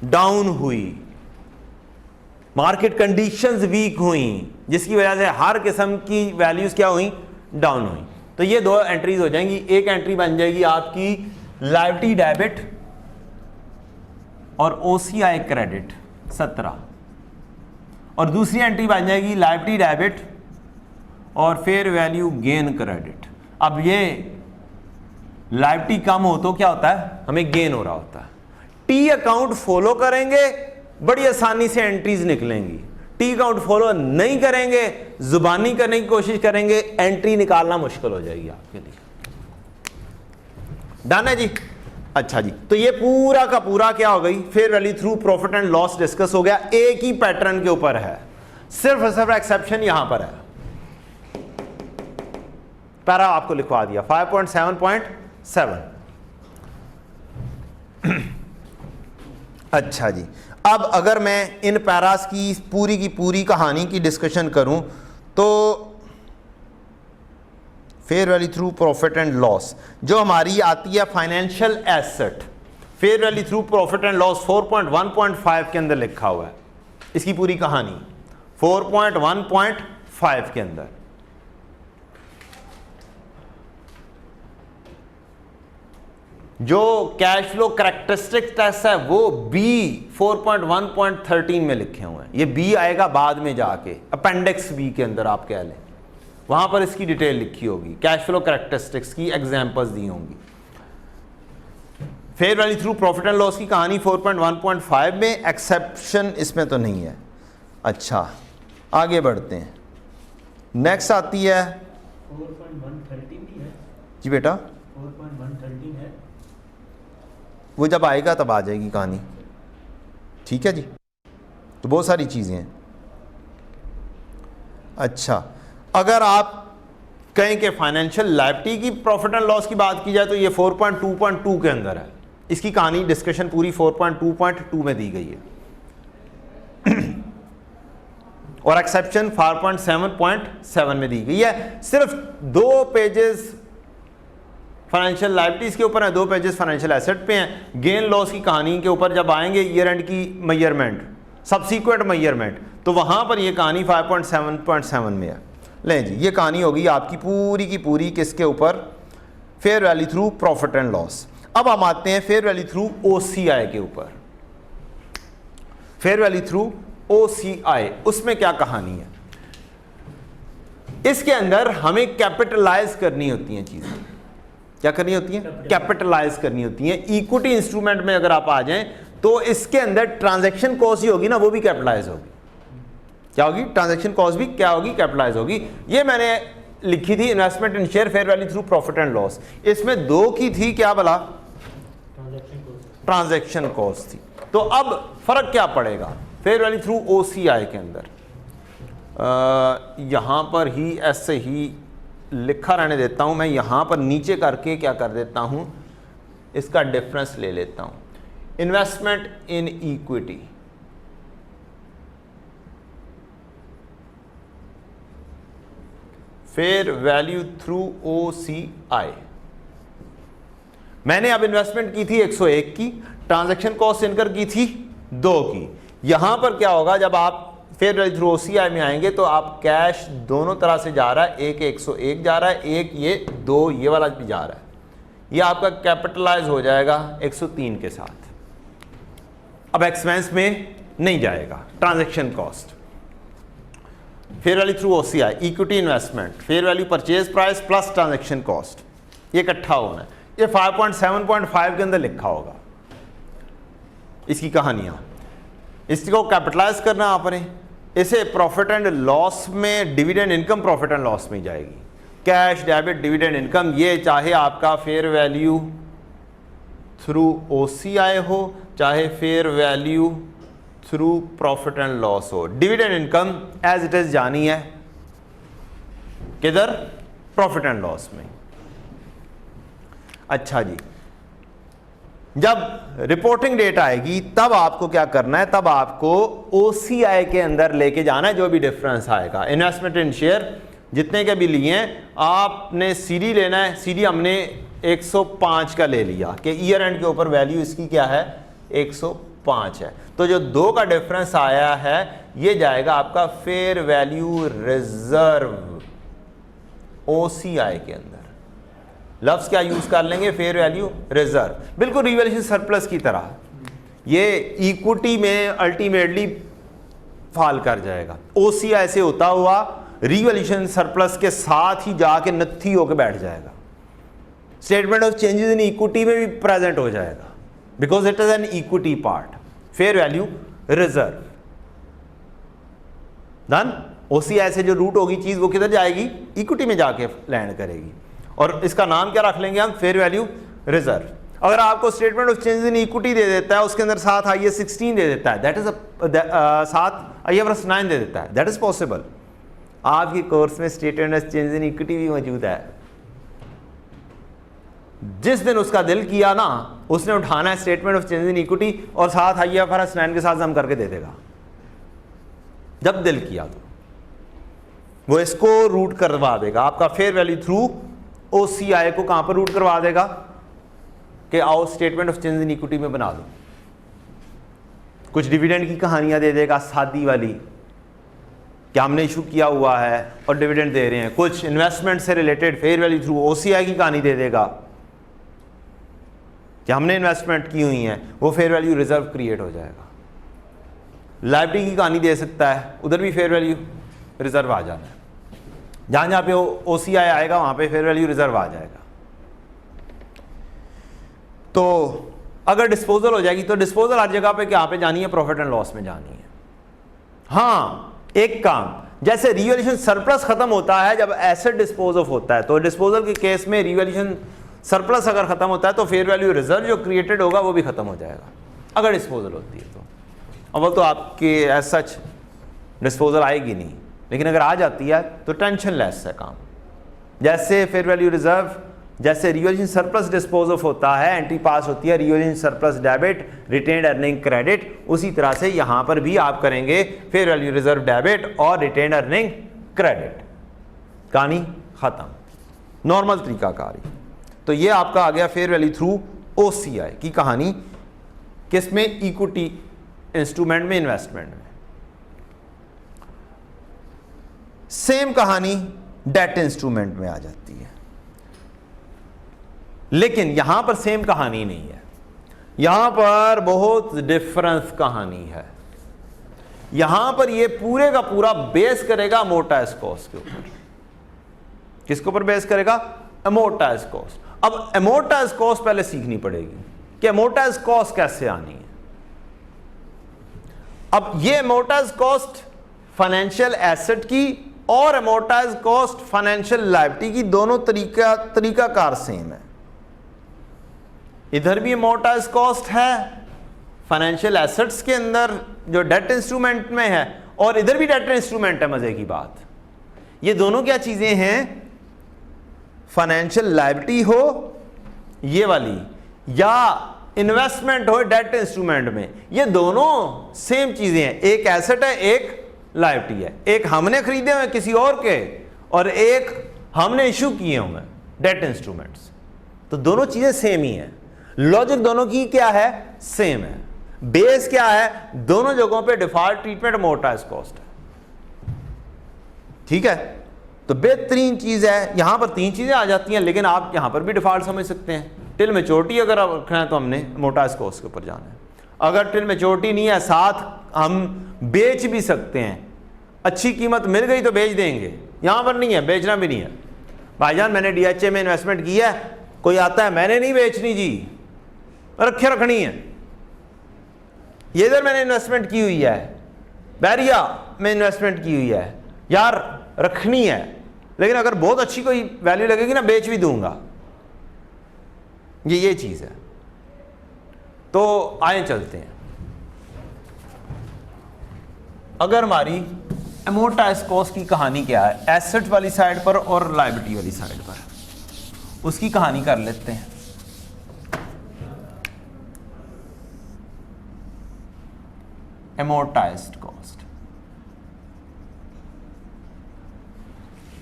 डाउन हुई, मार्केट कंडीशंस वीक हुई, जिसकी वजह से हर किस्म की वैल्यूज क्या हुई, डाउन हुई। तो ये दो एंट्रीज हो जाएंगी। एक एंट्री बन जाएगी आपकी लायबिलिटी डेबिट और OCI क्रेडिट 17, और दूसरी एंट्री बन जाएगी लायबिलिटी डेबिट और फेयर वैल्यू गेन क्रेडिट। अब ये लायबिलिटी कम हो तो क्या होता है, हमें गेन हो रहा होता है। टी अकाउंट फॉलो करेंगे, बड़ी आसानी से एंट्रीज निकलेंगी। टी अकाउंट फॉलो नहीं करेंगे, जुबानी करने की कोशिश करेंगे, एंट्री निकालना मुश्किल हो जाएगी आपके लिए। डन है जी। अच्छा जी, तो ये पूरा का पूरा क्या हो गई, fair value through profit and loss discuss हो गया। एक ही पैटर्न के ऊपर है, सिर्फ और सिर्फ एक्सेप्शन यहां पर है। पैरा आपको लिखवा दिया 5.7.7। अच्छा जी, अब अगर मैं इन पैरास की पूरी कहानी की डिस्कशन करूं तो fair value through profit and loss जो हमारी आती है financial asset, fair value through profit and loss 4.1.5 के अंदर लिखा हुआ है। इसकी पूरी कहानी 4.1.5 के अंदर जो कैश फ्लो कैरेक्टरिस्टिक टेस्ट है वो B 4.1.13 में लिखे हुए हैं। ये B आएगा बाद में जाके, अपेंडिक्स B के अंदर आप कह लें, वहां पर इसकी डिटेल लिखी होगी, कैश फ्लो कैरेक्टरिस्टिक्स की एग्जांपल्स दी होंगी। Fair value through profit and loss की कहानी 4.1.5 में, एक्सेप्शन इसमें तो नहीं है। अच्छा, आगे बढ़ते हैं। नेक्स्ट आती है 4.113 भी है जी बेटा, 4.113 है, वो जब आएगा तब आ जाएगी कहानी। ठीक है जी, तो बहुत सारी चीज़ें हैं। अच्छा, अगर आप कहें कि फाइनेंशियल लायबिलिटी की प्रॉफिट एंड लॉस की बात की जाए तो ये 4.2.2 के अंदर है। इसकी कहानी डिस्कशन पूरी 4.2.2 में दी गई है और एक्सेप्शन 4.7.7 में दी गई है। सिर्फ 2 पेजेस फाइनेंशियल लायबिलिटीज के ऊपर है, 2 पेजेस फाइनेंशियल एसेट पे हैं। गेन लॉस की कहानी के ऊपर जब आएंगे ईयर एंड की मेजरमेंट, सब्सीक्वेंट मेजरमेंट, तो वहां पर ये कहानी 5.7.7 में है। लें जी, ये कहानी होगी आपकी पूरी की पूरी किसके ऊपर, fair value through profit and loss. अब हम आते हैं फेयर वैल्यू थ्रू OCI के ऊपर। फेयर वैल्यू थ्रू OCI, उसमें क्या कहानी है, इसके अंदर हमें कैपिटलाइज करनी होती हैं चीजें। क्या करनी होती है, कैपिटलाइज करनी होती है। इक्विटी इंस्ट्रूमेंट में अगर आप आ जाएं तो इसके अंदर ट्रांजैक्शन कॉस्ट ही होगी ना, वो भी कैपिटलाइज होगी। क्या होगी, ट्रांजैक्शन कॉस्ट भी क्या होगी, कैपिटलाइज होगी। ये मैंने लिखी थी investment in share fair value through profit and loss. इसमें 2 की थी, क्या भला, ट्रांजैक्शन कॉस्ट थी। तो अब फर्क क्या पड़ेगा फेयर वैल्यू थ्रू OCI के अंदर, यहां पर ही ऐसे ही लिखा रहने देता हूं मैं, यहां पर नीचे करके क्या कर देता हूं, इसका डिफरेंस ले लेता हूं। Investment in equity, fair value through OCI। मैंने अब इन्वेस्टमेंट की थी 101 की, ट्रांजैक्शन कॉस्ट इनकर की थी 2 की। यहां पर क्या होगा, जब आप फेयर वैल्यू थ्रू OCI में आएंगे तो आप कैश दोनों तरह से जा रहा है, एक 101 जा रहा है, एक ये 2 ये वाला भी जा रहा है। ये आपका कैपिटलाइज हो जाएगा 103 के साथ। अब एक्सपेंस में नहीं जाएगा transaction cost. Fair value through OCI, equity investment, fair value purchase price plus transaction cost, ये इकट्ठा होना है। ये 5.7.5 के अंदर लिखा होगा इसकी कहानियां। इसको कैपिटलाइज करना आपने, इसे प्रॉफिट एंड लॉस में, dividend income profit and loss में जाएगी। कैश डेबिट डिविडेंड इनकम, ये चाहे आपका फेयर वैल्यू थ्रू OCI हो, चाहे fair value through profit and loss हो। Dividend income as it is जानी है किधर, प्रॉफिट एंड लॉस में। अच्छा जी, जब रिपोर्टिंग डेट आएगी तब आपको क्या करना है, तब आपको OCI के अंदर लेके जाना है जो भी डिफरेंस आएगा। इन्वेस्टमेंट इन शेयर जितने के भी लिए हैं, आपने सीडी लेना है। सीडी हमने 105 का ले लिया कि ईयर एंड के ऊपर वैल्यू इसकी क्या है, 105 है। तो जो 2 का डिफरेंस आया है ये जाएगा आपका फेयर वैल्यू रिजर्व ओसीआई के अंदर। लफ्ज क्या यूज कर लेंगे, फेयर वैल्यू रिजर्व, बिल्कुल रिवैल्यूएशन सरप्लस की तरह। ये इक्विटी में अल्टीमेटली फॉल कर जाएगा। ओसीआई से होता हुआ रिवैल्यूएशन सरप्लस के साथ ही जाके नत्थी होकर बैठ जाएगा। Statement of changes in equity में भी प्रेजेंट हो जाएगा because it is an equity part. Fair value reserve done. OCI से जो रूट होगी चीज वो किधर जाएगी, इक्विटी में जाके लैंड करेगी और इसका नाम क्या रख लेंगे हम, फेयर वैल्यू रिजर्व। अगर आपको statement of changes in equity दे देता है, उसके अंदर साथ IAS 16 दे देता है, दैट इज साथ IFRS 9 दे देता है, दैट इज पॉसिबल। आपके कोर्स में statement of changes in equity भी मौजूद है। जिस दिन उसका दिल किया ना, उसने उठाना है statement of changes in equity और साथ IFRS 9 के साथ जम करके दे देगा। जब दिल किया तो वो इसको रूट करवा देगा। आपका फेयर वैल्यू थ्रू OCI को कहां पर रूट करवा देगा कि आओ statement of change in equity में बना दो। कुछ डिविडेंड की कहानियां दे देगा सादी वाली कि हमने इशू किया हुआ है और डिविडेंड दे रहे हैं। कुछ इन्वेस्टमेंट से related fair value through OCI की कहानी दे देगा कि हमने इन्वेस्टमेंट की हुई है, वो फेयर वैल्यू रिजर्व क्रिएट हो जाएगा। लायबिलिटी की कहानी दे सकता है, उधर भी फेयर वैल्यू रिजर्व आ जाना है। जहां जहां पे OCI आएगा वहां पे फेयर वैल्यू रिजर्व आ जाएगा। तो अगर डिस्पोजल हो जाएगी तो डिस्पोजल हर जगह पे क्या पे जानी है, प्रॉफिट एंड लॉस में जानी है। हाँ, एक काम, जैसे रिवैल्यूएशन सरप्लस खत्म होता है जब एसेट डिस्पोज ऑफ होता है, तो डिस्पोजल के केस में रिवैल्यूएशन सरप्लस अगर खत्म होता है तो फेयर वैल्यू रिजर्व जो क्रिएटेड होगा वो भी खत्म हो जाएगा अगर डिस्पोजल होती है तो। अब तो आपके एज सच डिस्पोजल आएगी नहीं, लेकिन अगर आ जाती है तो टेंशन लेस है काम। जैसे फेयर वैल्यू रिजर्व, जैसे रिवैल्यूएशन सरप्लस डिस्पोज ऑफ होता है, एंट्री पास होती है revaluation surplus debit retained earning credit, उसी तरह से यहां पर भी आप करेंगे फेयर वैल्यू रिजर्व डेबिट और रिटेन्ड अर्निंग क्रेडिट। कहानी खत्म, नॉर्मल तरीकाकारी। तो ये आपका आ गया फेयर वैल्यू थ्रू OCI की कहानी। किसमें, इक्विटी इंस्ट्रूमेंट में, इन्वेस्टमेंट में। सेम कहानी डेट इंस्ट्रूमेंट में आ जाती है, लेकिन यहां पर सेम कहानी नहीं है, यहां पर बहुत डिफरेंस कहानी है। यहां पर ये पूरे का पूरा बेस करेगा अमोर्टाइज कॉस्ट के ऊपर। किसके ऊपर बेस करेगा, अमोर्टाइज कॉस्ट। अब अमोर्टाइज कॉस्ट पहले सीखनी पड़ेगी कि अमोर्टाइज कॉस्ट कैसे आनी है। अब ये अमोर्टाइज कॉस्ट फाइनेंशियल एसेट की और अमोर्टाइज कॉस्ट फाइनेंशियल लायबिलिटी की, दोनों तरीकाकार सेम है। इधर भी अमोर्टाइज कॉस्ट है फाइनेंशियल एसेट्स के अंदर जो डेट इंस्ट्रूमेंट में है, और इधर भी डेट इंस्ट्रूमेंट है। मजे की बात, ये दोनों क्या चीजें हैं, फाइनेंशियल लायबिलिटी हो ये वाली, या इन्वेस्टमेंट हो डेट इंस्ट्रूमेंट में, ये दोनों सेम चीजें हैं। एक एसेट है, एक लायबिलिटी है। एक हमने खरीदे हुए किसी और के, और एक हमने इशू किए हुए डेट इंस्ट्रूमेंट्स। तो दोनों चीजें सेम ही हैं, लॉजिक दोनों की क्या है, सेम है। बेस क्या है, दोनों जगहों पे डिफॉल्ट ट्रीटमेंट अमोर्टाइज कॉस्ट है। ठीक है, तो बेहतरीन चीज है। यहां पर 3 चीजें आ जाती हैं, लेकिन आप यहां पर भी डिफॉल्ट समझ सकते हैं। टिल मेच्योरिटी अगर आप रखना है तो हमने अमोर्टाइज कॉस्ट के ऊपर जाना है। अगर टिल मेच्योरिटी नहीं है, साथ हम बेच भी सकते हैं, अच्छी कीमत मिल गई तो बेच देंगे। यहां पर नहीं है, बेचना भी नहीं है। भाईजान मैंने DHA में इन्वेस्टमेंट की है, कोई आता है मैंने नहीं बेचनी जी, रखे रखनी है। ये इधर मैंने इन्वेस्टमेंट की हुई है, बैरिया में इन्वेस्टमेंट की हुई है, यार रखनी है, लेकिन अगर बहुत अच्छी कोई वैल्यू लगेगी ना बेच भी दूंगा। ये चीज है। तो आए चलते हैं, अगर हमारी अमोर्टाइज कॉस्ट की कहानी क्या है, एसेट वाली साइड पर और लायबिलिटी वाली साइड पर, उसकी कहानी कर लेते हैं। अमोर्टाइज्ड कॉस्ट,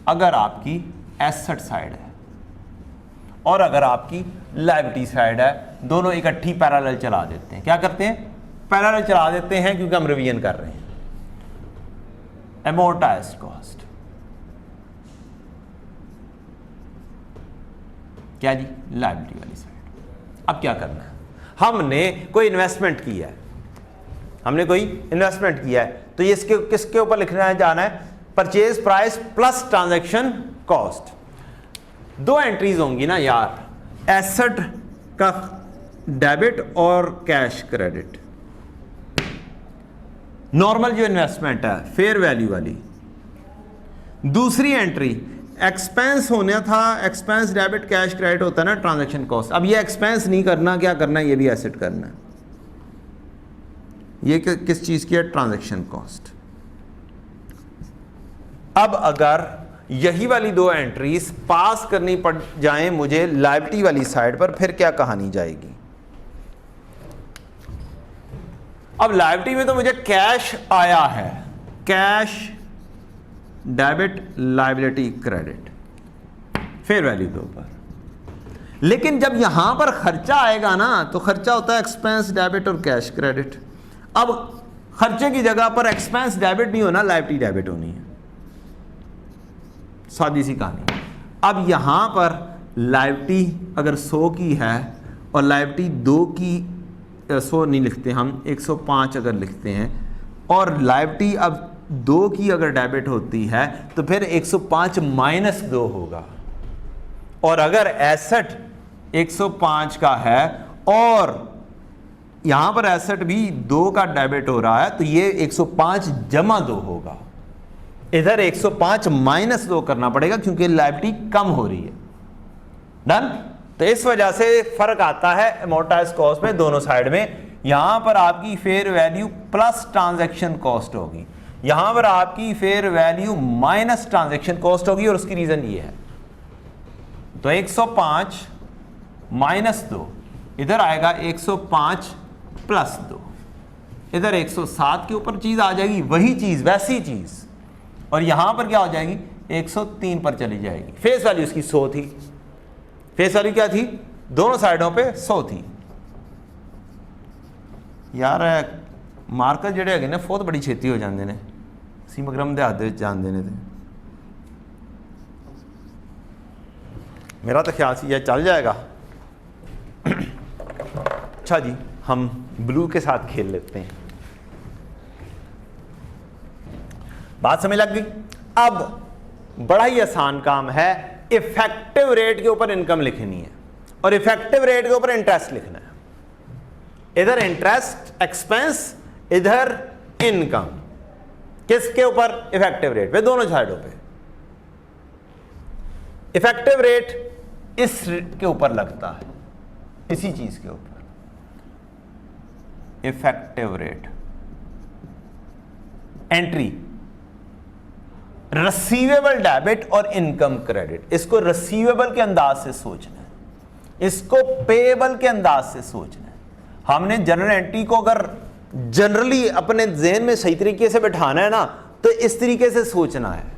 अगर आपकी एसेट साइड है और अगर आपकी लायबिलिटी साइड है, दोनों इकट्ठी पैरेलल चला देते हैं। क्या करते हैं? पैरेलल चला देते हैं, क्योंकि हम रिवीजन कर रहे हैं। अमोर्टाइज्ड कॉस्ट क्या जी? लायबिलिटी वाली साइड। अब क्या करना है? हमने कोई इन्वेस्टमेंट किया है, तो ये इसके किसके ऊपर लिखना है, जाना है? Purchase price plus transaction cost. दो एंट्रीज होंगी ना यार, एसेट का डेबिट और कैश क्रेडिट। नॉर्मल जो इन्वेस्टमेंट है फेयर वैल्यू वाली। दूसरी एंट्री एक्सपेंस होना था, एक्सपेंस डेबिट कैश क्रेडिट होता है ना ट्रांजैक्शन कॉस्ट। अब ये एक्सपेंस नहीं करना, क्या करना है? ये भी एसेट करना है। ये किस चीज की है? Transaction cost. अब अगर यही वाली दो एंट्रीज पास करनी पड़ जाएं मुझे लायबिलिटी वाली साइड पर, फिर क्या कहानी जाएगी? अब लायबिलिटी में तो मुझे कैश आया है, cash debit liability credit fair value के ऊपर। लेकिन जब यहां पर खर्चा आएगा ना, तो खर्चा होता है एक्सपेंस डेबिट और कैश क्रेडिट। अब खर्चे की जगह पर एक्सपेंस डेबिट नहीं होना, लायबिलिटी डेबिट होनी है। सादी सी कहानी। अब यहां पर लायबिलिटी अगर 100 की है और लायबिलिटी 2 की, 100 नहीं लिखते हम, 105 अगर लिखते हैं, और लायबिलिटी अब 2 की अगर डेबिट होती है तो फिर 105 माइनस 2 होगा। और अगर एसेट 105 का है और यहां पर एसेट भी 2 का डेबिट हो रहा है, तो ये 105 जमा 2 होगा। इधर 105 माइनस 2 करना पड़ेगा, क्योंकि लायबिलिटी कम हो रही है। डन? तो इस वजह से फर्क आता है अमोर्टाइज्ड कॉस्ट में दोनों साइड में। यहां पर आपकी fair value plus transaction cost होगी, यहां पर आपकी fair value minus transaction cost होगी, और उसकी रीजन ये है। तो 105 माइनस 2, इधर आएगा 105 प्लस 2, इधर 107 के ऊपर चीज आ जाएगी, वही चीज वैसी चीज, और यहां पर क्या हो जाएगी? 103 पर चली जाएगी। फेस वैल्यू इसकी 100 थी। फेस वैल्यू क्या थी? दोनों साइडों पे 100 थी। यार मार्कर ਜਿਹੜੇ ਹੈਗੇ ਨੇ ਬਹੁਤ ਬੜੀ ਛੇਤੀ ਹੋ ਜਾਂਦੇ ਨੇ, ਅਸੀਂ ਮਗਰਮ ਦੇ ਹੱਥ ਦੇ ਵਿੱਚ ਜਾਂਦੇ ਨੇ। मेरा तो ख्याल से यह चल जाएगा। अच्छा जी, हम ब्लू के साथ खेल लेते हैं। बात समझ लग गई? अब बड़ा ही आसान काम है, इफेक्टिव रेट के ऊपर इनकम लिखनी है और इफेक्टिव रेट के ऊपर इंटरेस्ट लिखना है। इधर इंटरेस्ट एक्सपेंस, इधर इनकम। किसके ऊपर? इफेक्टिव रेट पे, दोनों साइडों पे। इफेक्टिव रेट इस के ऊपर लगता है, इसी चीज के ऊपर। Effective rate entry receivable debit और इनकम क्रेडिट। इसको रिसीवेबल के अंदाज से सोचना है, इसको पेएबल के अंदाज से सोचना है। हमने जनरल एंट्री को अगर जनरली अपने ज़हन में सही तरीके से बैठाना है ना, तो इस तरीके से सोचना है।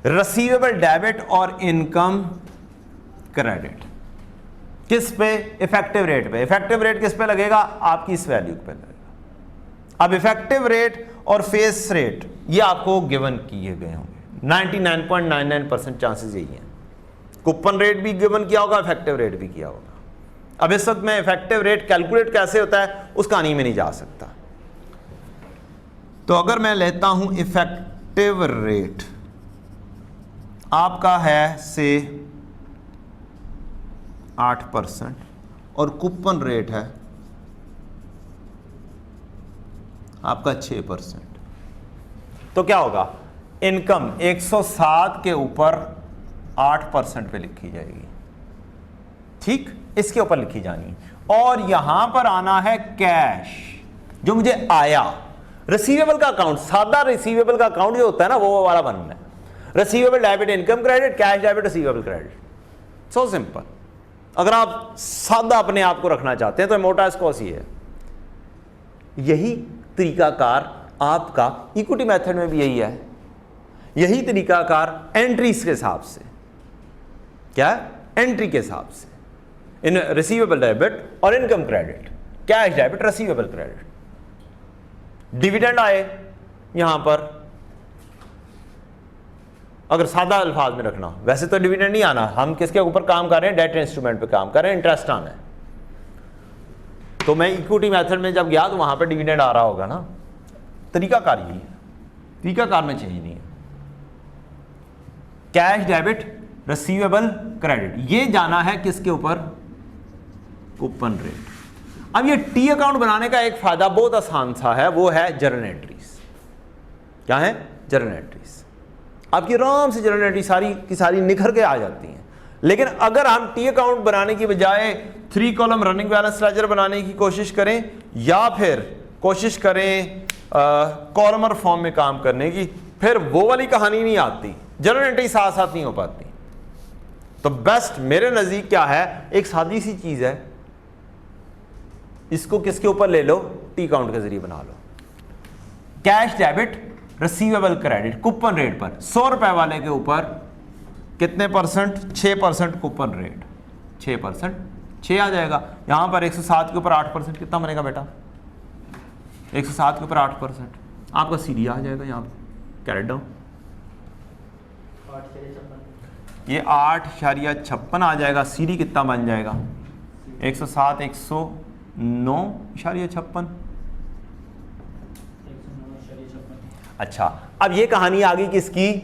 रिसीवेबल डेबिट और इनकम क्रेडिट किस पे? इफेक्टिव रेट पे। इफेक्टिव रेट किस पे लगेगा? आपकी इस वैल्यू पे लगेगा। अब इफेक्टिव रेट और फेस रेट ये आपको गिवन किए गए होंगे। 99.99% चांसेस यही हैं। कूपन रेट भी गिवन किया होगा, इफेक्टिव रेट भी किया होगा। अब इस वक्त मैं इफेक्टिव रेट कैलकुलेट कैसे होता है उस कहानी में नहीं जा सकता। तो अगर मैं लेता हूं इफेक्टिव रेट आपका है से 8% और कूपन रेट है आपका 6%, तो क्या होगा? इनकम 107 के ऊपर 8% पे लिखी जाएगी। ठीक, इसके ऊपर लिखी जानी। और यहां पर आना है कैश, जो मुझे आया। रिसीवेबल का अकाउंट, सादा रिसीवेबल का अकाउंट जो होता है ना, वो वाला बनना है। Receivable debit income credit, cash debit receivable credit. So simple. अगर आप सादा अपने आप को रखना चाहते हैं तो अमोर्टाइज्ड कॉस्ट ही है। यही तरीकाकार आपका इक्विटी मेथड में भी यही है। यही तरीकाकार एंट्रीज के हिसाब से, क्या है, एंट्री के हिसाब से, इन रिसीवेबल डेबिट और income credit, cash debit, receivable credit. Dividend आए यहां पर, अगर सादा अल्फाज में रखना, वैसे तो डिविडेंड नहीं आना, हम किसके ऊपर काम कर रहे हैं, डेट इंस्ट्रूमेंट पे काम कर रहे हैं, इंटरेस्ट आना है। तो मैं इक्विटी मेथड में जब गया तो वहां पर डिविडेंड आ रहा होगा ना। तरीकाकार यही है, तरीकाकार में चेंज नहीं है। कैश डेबिट, रिसीवेबल क्रेडिट, ये जाना है किसके ऊपर, कूपन रेट। अब ये टी अकाउंट बनाने का एक फायदा बहुत आसान सा है, वो है जर्नल एंट्रीज। क्या है, जर्नल एंट्रीज। आपकी आराम से जर्नल एंट्री सारी की सारी निखर के आ जाती हैं। लेकिन अगर हम टी अकाउंट बनाने की बजाय 3 कॉलम रनिंग बैलेंस लेजर बनाने की कोशिश करें, या फिर कोशिश करें कॉलमर फॉर्म में काम करने की, फिर वो वाली कहानी नहीं आती, जर्नल एंट्री साथ साथ नहीं हो पाती। तो बेस्ट मेरे नजदीक क्या है, एक सादी सी चीज है, इसको किसके ऊपर ले लो, टी अकाउंट के जरिए बना लो। Cash debit, receivable credit, coupon rate पर 100 रुपए वाले के ऊपर कितने परसेंट, 6% कूपन रेट, 6%, 6 आ जाएगा। यहां पर 107 के ऊपर 8%, कितना बनेगा बेटा, 107 के ऊपर 8%, आपका सीडी आ जाएगा यहाँ पर, कैरेट डाउन, ये 8.56 आ जाएगा। सीडी कितना बन जाएगा, 107, 109.56। अच्छा, अब ये कहानी आ गई किसकी,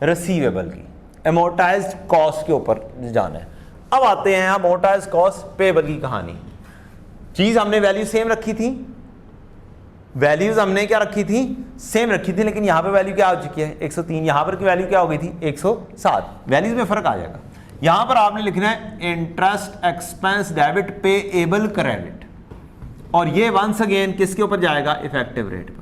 रिसीवेबल की, अमोर्टाइज्ड कॉस्ट के ऊपर जाना है। अब आते हैं अमोर्टाइज्ड कॉस्ट पेबल की कहानी। चीज हमने वैल्यू सेम रखी थी, वैल्यूज हमने क्या रखी थी, सेम रखी थी, लेकिन यहां पे वैल्यू क्या हो चुकी है, 103। यहां पर की वैल्यू क्या हो गई थी, 107। वैल्यूज में फर्क आ जाएगा। यहां पर आपने लिखना है interest expense debit payable credit, और ये वंस अगेन किसके ऊपर जाएगा, इफेक्टिव रेट पर।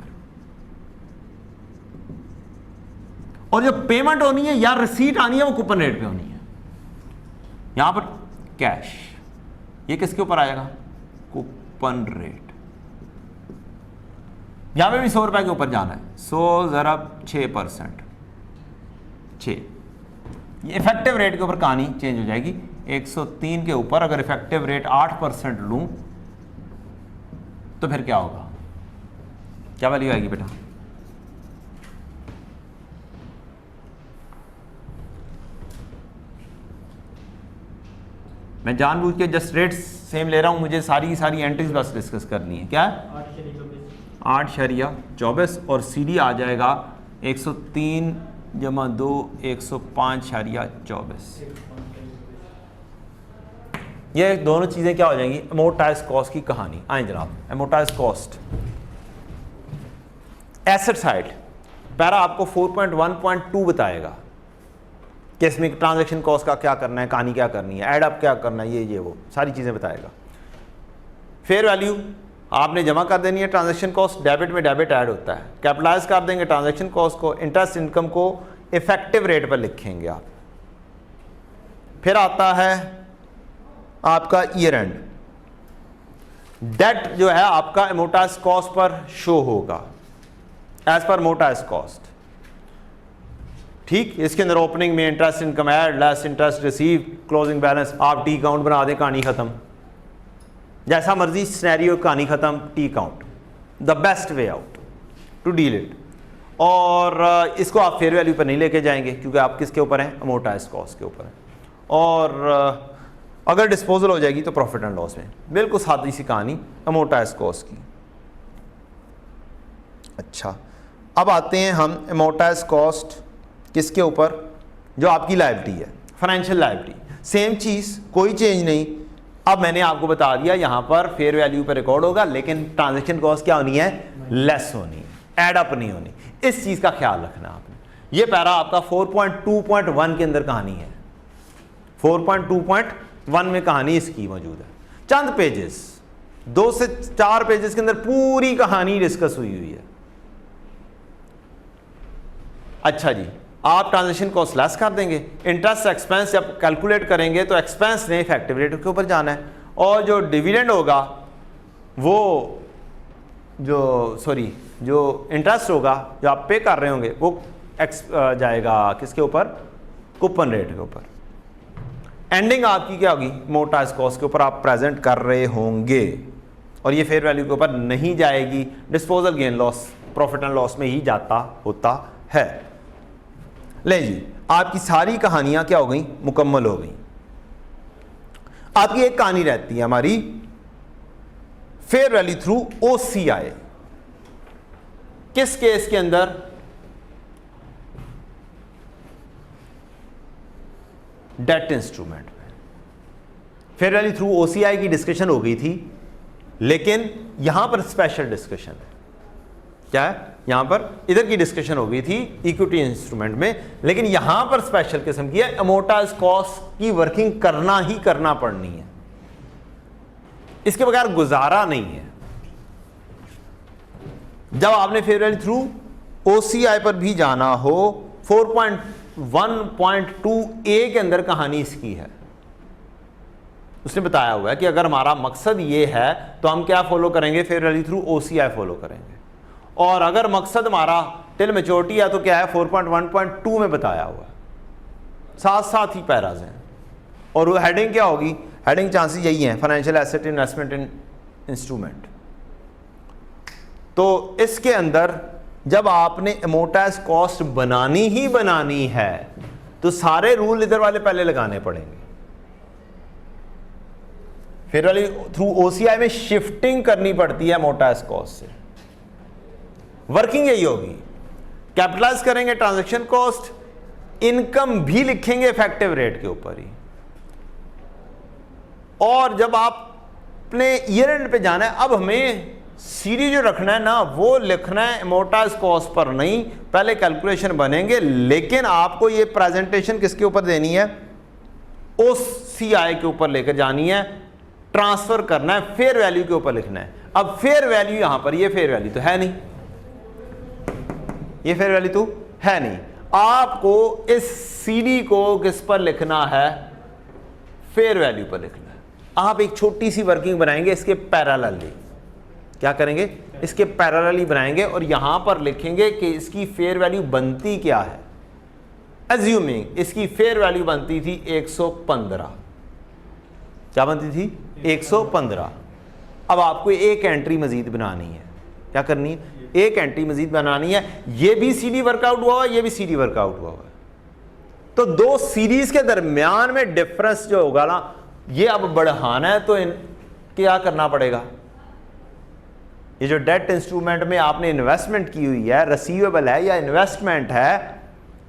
और जो पेमेंट होनी है या रिसीट आनी है वो कूपन रेट पे होनी है। यहां पर कैश, ये किसके ऊपर आएगा, कूपन रेट। यहां पे भी 100 रुपए के ऊपर जाना है, 100 ज़रब 6%, 6। ये इफेक्टिव रेट के ऊपर कहानी चेंज हो जाएगी। 103 के ऊपर अगर इफेक्टिव रेट 8% लूं तो फिर क्या होगा, क्या वैल्यू आएगी बेटा, मैं जानबूझ के जस्ट रेट सेम ले रहा हूं, मुझे सारी सारी एंट्रीज बस डिस्कस करनी है। क्या है, 8.24 और सीडी आ जाएगा 103 जमा 2 105.24। ये दोनों चीजें क्या हो जाएंगी, अमोर्टाइज्ड कॉस्ट की कहानी। आए जनाब, amortised cost asset side para आपको 4.1.2 बताएगा कि इसमें ट्रांजैक्शन कॉस्ट का क्या करना है, कहानी क्या करनी है, एड अप क्या करना है, ये वो सारी चीजें बताएगा। फेयर वैल्यू आपने जमा कर देनी है, ट्रांजैक्शन कॉस्ट डेबिट में डेबिट ऐड होता है, कैपिटलाइज कर देंगे ट्रांजैक्शन कॉस्ट को, इंटरेस्ट इनकम को इफेक्टिव रेट पर लिखेंगे आप। फिर आता है आपका ईयर एंड, डेट जो है आपका अमोर्टाइज्ड कॉस्ट पर शो होगा एज पर अमोर्टाइज्ड कॉस्ट। ठीक, इसके अंदर ओपनिंग में interest income add, less interest receive, closing balance, आप टी अकाउंट बना दें, कहानी खत्म, जैसा मर्जी सिनेरियो, कहानी खत्म, T account the best way out to deal it. और इसको आप फेयर वैल्यू पर नहीं लेके जाएंगे क्योंकि आप किसके ऊपर हैं, अमोर्टाइज्ड कॉस्ट के ऊपर है। और अगर डिस्पोजल हो जाएगी तो प्रॉफिट एंड लॉस में। बिल्कुल सादी सी कहानी अमोर्टाइज्ड कॉस्ट की। अच्छा, अब आते हैं हम अमोर्टाइज्ड कॉस्ट किसके ऊपर, जो आपकी लायबिलिटी है, फाइनेंशियल लायबिलिटी। सेम चीज़, कोई चेंज नहीं। अब मैंने आपको बता दिया यहाँ पर फेयर वैल्यू पर रिकॉर्ड होगा, लेकिन ट्रांजैक्शन कॉस्ट क्या होनी है, लेस होनी है, एड अप नहीं होनी। इस चीज़ का ख्याल रखना आपने। ये पैरा आपका 4.2.1 के अंदर कहानी है, 4.2.1 में कहानी इसकी मौजूद है। चंद पेजेस, 2 से 4 पेजेस के अंदर पूरी कहानी डिस्कस हुई है। अच्छा जी, आप ट्रांजैक्शन कॉस्ट लेस कर देंगे, इंटरेस्ट एक्सपेंस जब कैलकुलेट करेंगे तो एक्सपेंस ने इफेक्टिव रेट के ऊपर जाना है, और जो डिविडेंड होगा वो जो इंटरेस्ट होगा जो आप पे कर रहे होंगे वो जाएगा किसके ऊपर, कूपन रेट के ऊपर। एंडिंग आपकी क्या होगी, अमोर्टाइज्ड कॉस्ट के ऊपर आप प्रेजेंट कर रहे होंगे और ये फेयर वैल्यू के ऊपर नहीं जाएगी, disposal gain loss profit and loss में ही जाता होता है। ले जी, आपकी सारी कहानियां क्या हो गई, मुकम्मल हो गई। आपकी एक कहानी रहती है हमारी फेयर वैल्यू थ्रू OCI। किस केस के अंदर, डेट इंस्ट्रूमेंट में। फेयर वैल्यू थ्रू OCI की डिस्कशन हो गई थी, लेकिन यहां पर स्पेशल डिस्कशन है। क्या है, यहां पर इधर की डिस्कशन हो गई थी इक्विटी इंस्ट्रूमेंट में, लेकिन यहां पर स्पेशल किस्म की है, अमोर्टाइज्ड कॉस्ट की वर्किंग करना ही करना पड़नी है, इसके बगैर गुजारा नहीं है। जब आपने फेयर वैल्यू थ्रू OCI पर भी जाना हो, 4.1.2a के अंदर कहानी इसकी है। उसने बताया हुआ है कि अगर हमारा मकसद ये है तो हम क्या फॉलो करेंगे, fair value through OCI follow करेंगे, और अगर मकसद हमारा टिल मैच्योरिटी है तो क्या है, 4.1.2 में बताया हुआ है, साथ साथ ही पैराज हैं। और वो हेडिंग क्या होगी, हेडिंग चांसेस यही है, फाइनेंशियल एसेट इन्वेस्टमेंट इन इंस्ट्रूमेंट। तो इसके अंदर जब आपने अमोर्टाइज्ड कॉस्ट बनानी ही बनानी है तो सारे रूल इधर वाले पहले लगाने पड़ेंगे। फेयर वैल्यू थ्रू OCI में शिफ्टिंग करनी पड़ती है अमोर्टाइज्ड कॉस्ट से। वर्किंग यही होगी, कैपिटलाइज करेंगे ट्रांजैक्शन कॉस्ट, इनकम भी लिखेंगे इफेक्टिव रेट के ऊपर ही, और जब आपने ईयर एंड पे जाना है, अब हमें सीडी जो रखना है ना, वो लिखना है अमोर्टाइज्ड कॉस्ट पर नहीं, पहले कैलकुलेशन बनेंगे, लेकिन आपको ये प्रेजेंटेशन किसके ऊपर देनी है, OCI के ऊपर लेकर जानी है, ट्रांसफर करना है, फेयर वैल्यू के ऊपर लिखना है। अब फेयर वैल्यू यहां पर, ये फेयर वैल्यू तो है नहीं, ये फेयर वैल्यू तो है नहीं, आपको इस सीडी को किस पर लिखना है, फेयर वैल्यू पर लिखना है। आप एक छोटी सी वर्किंग बनाएंगे इसके पैरेलली, क्या करेंगे, इसके पैरेलली बनाएंगे और यहां पर लिखेंगे कि इसकी फेयर वैल्यू बनती क्या है। अज्यूमिंग इसकी फेयर वैल्यू बनती थी 115, क्या बनती थी, 115। अब आपको एक एंट्री मजीद बनानी है, क्या करनी है, एक एंट्री मजीद बनानी है। ये भी सीडी वर्कआउट हुआ है, ये भी सीडी वर्कआउट हुआ है, तो दो सीरीज के दरमियान में डिफरेंस जो होगा ना, ये अब बढ़ाना है तो क्या करना पड़ेगा, ये जो डेट इंस्ट्रूमेंट में आपने इन्वेस्टमेंट की हुई है, रिसीवेबल है या इन्वेस्टमेंट है,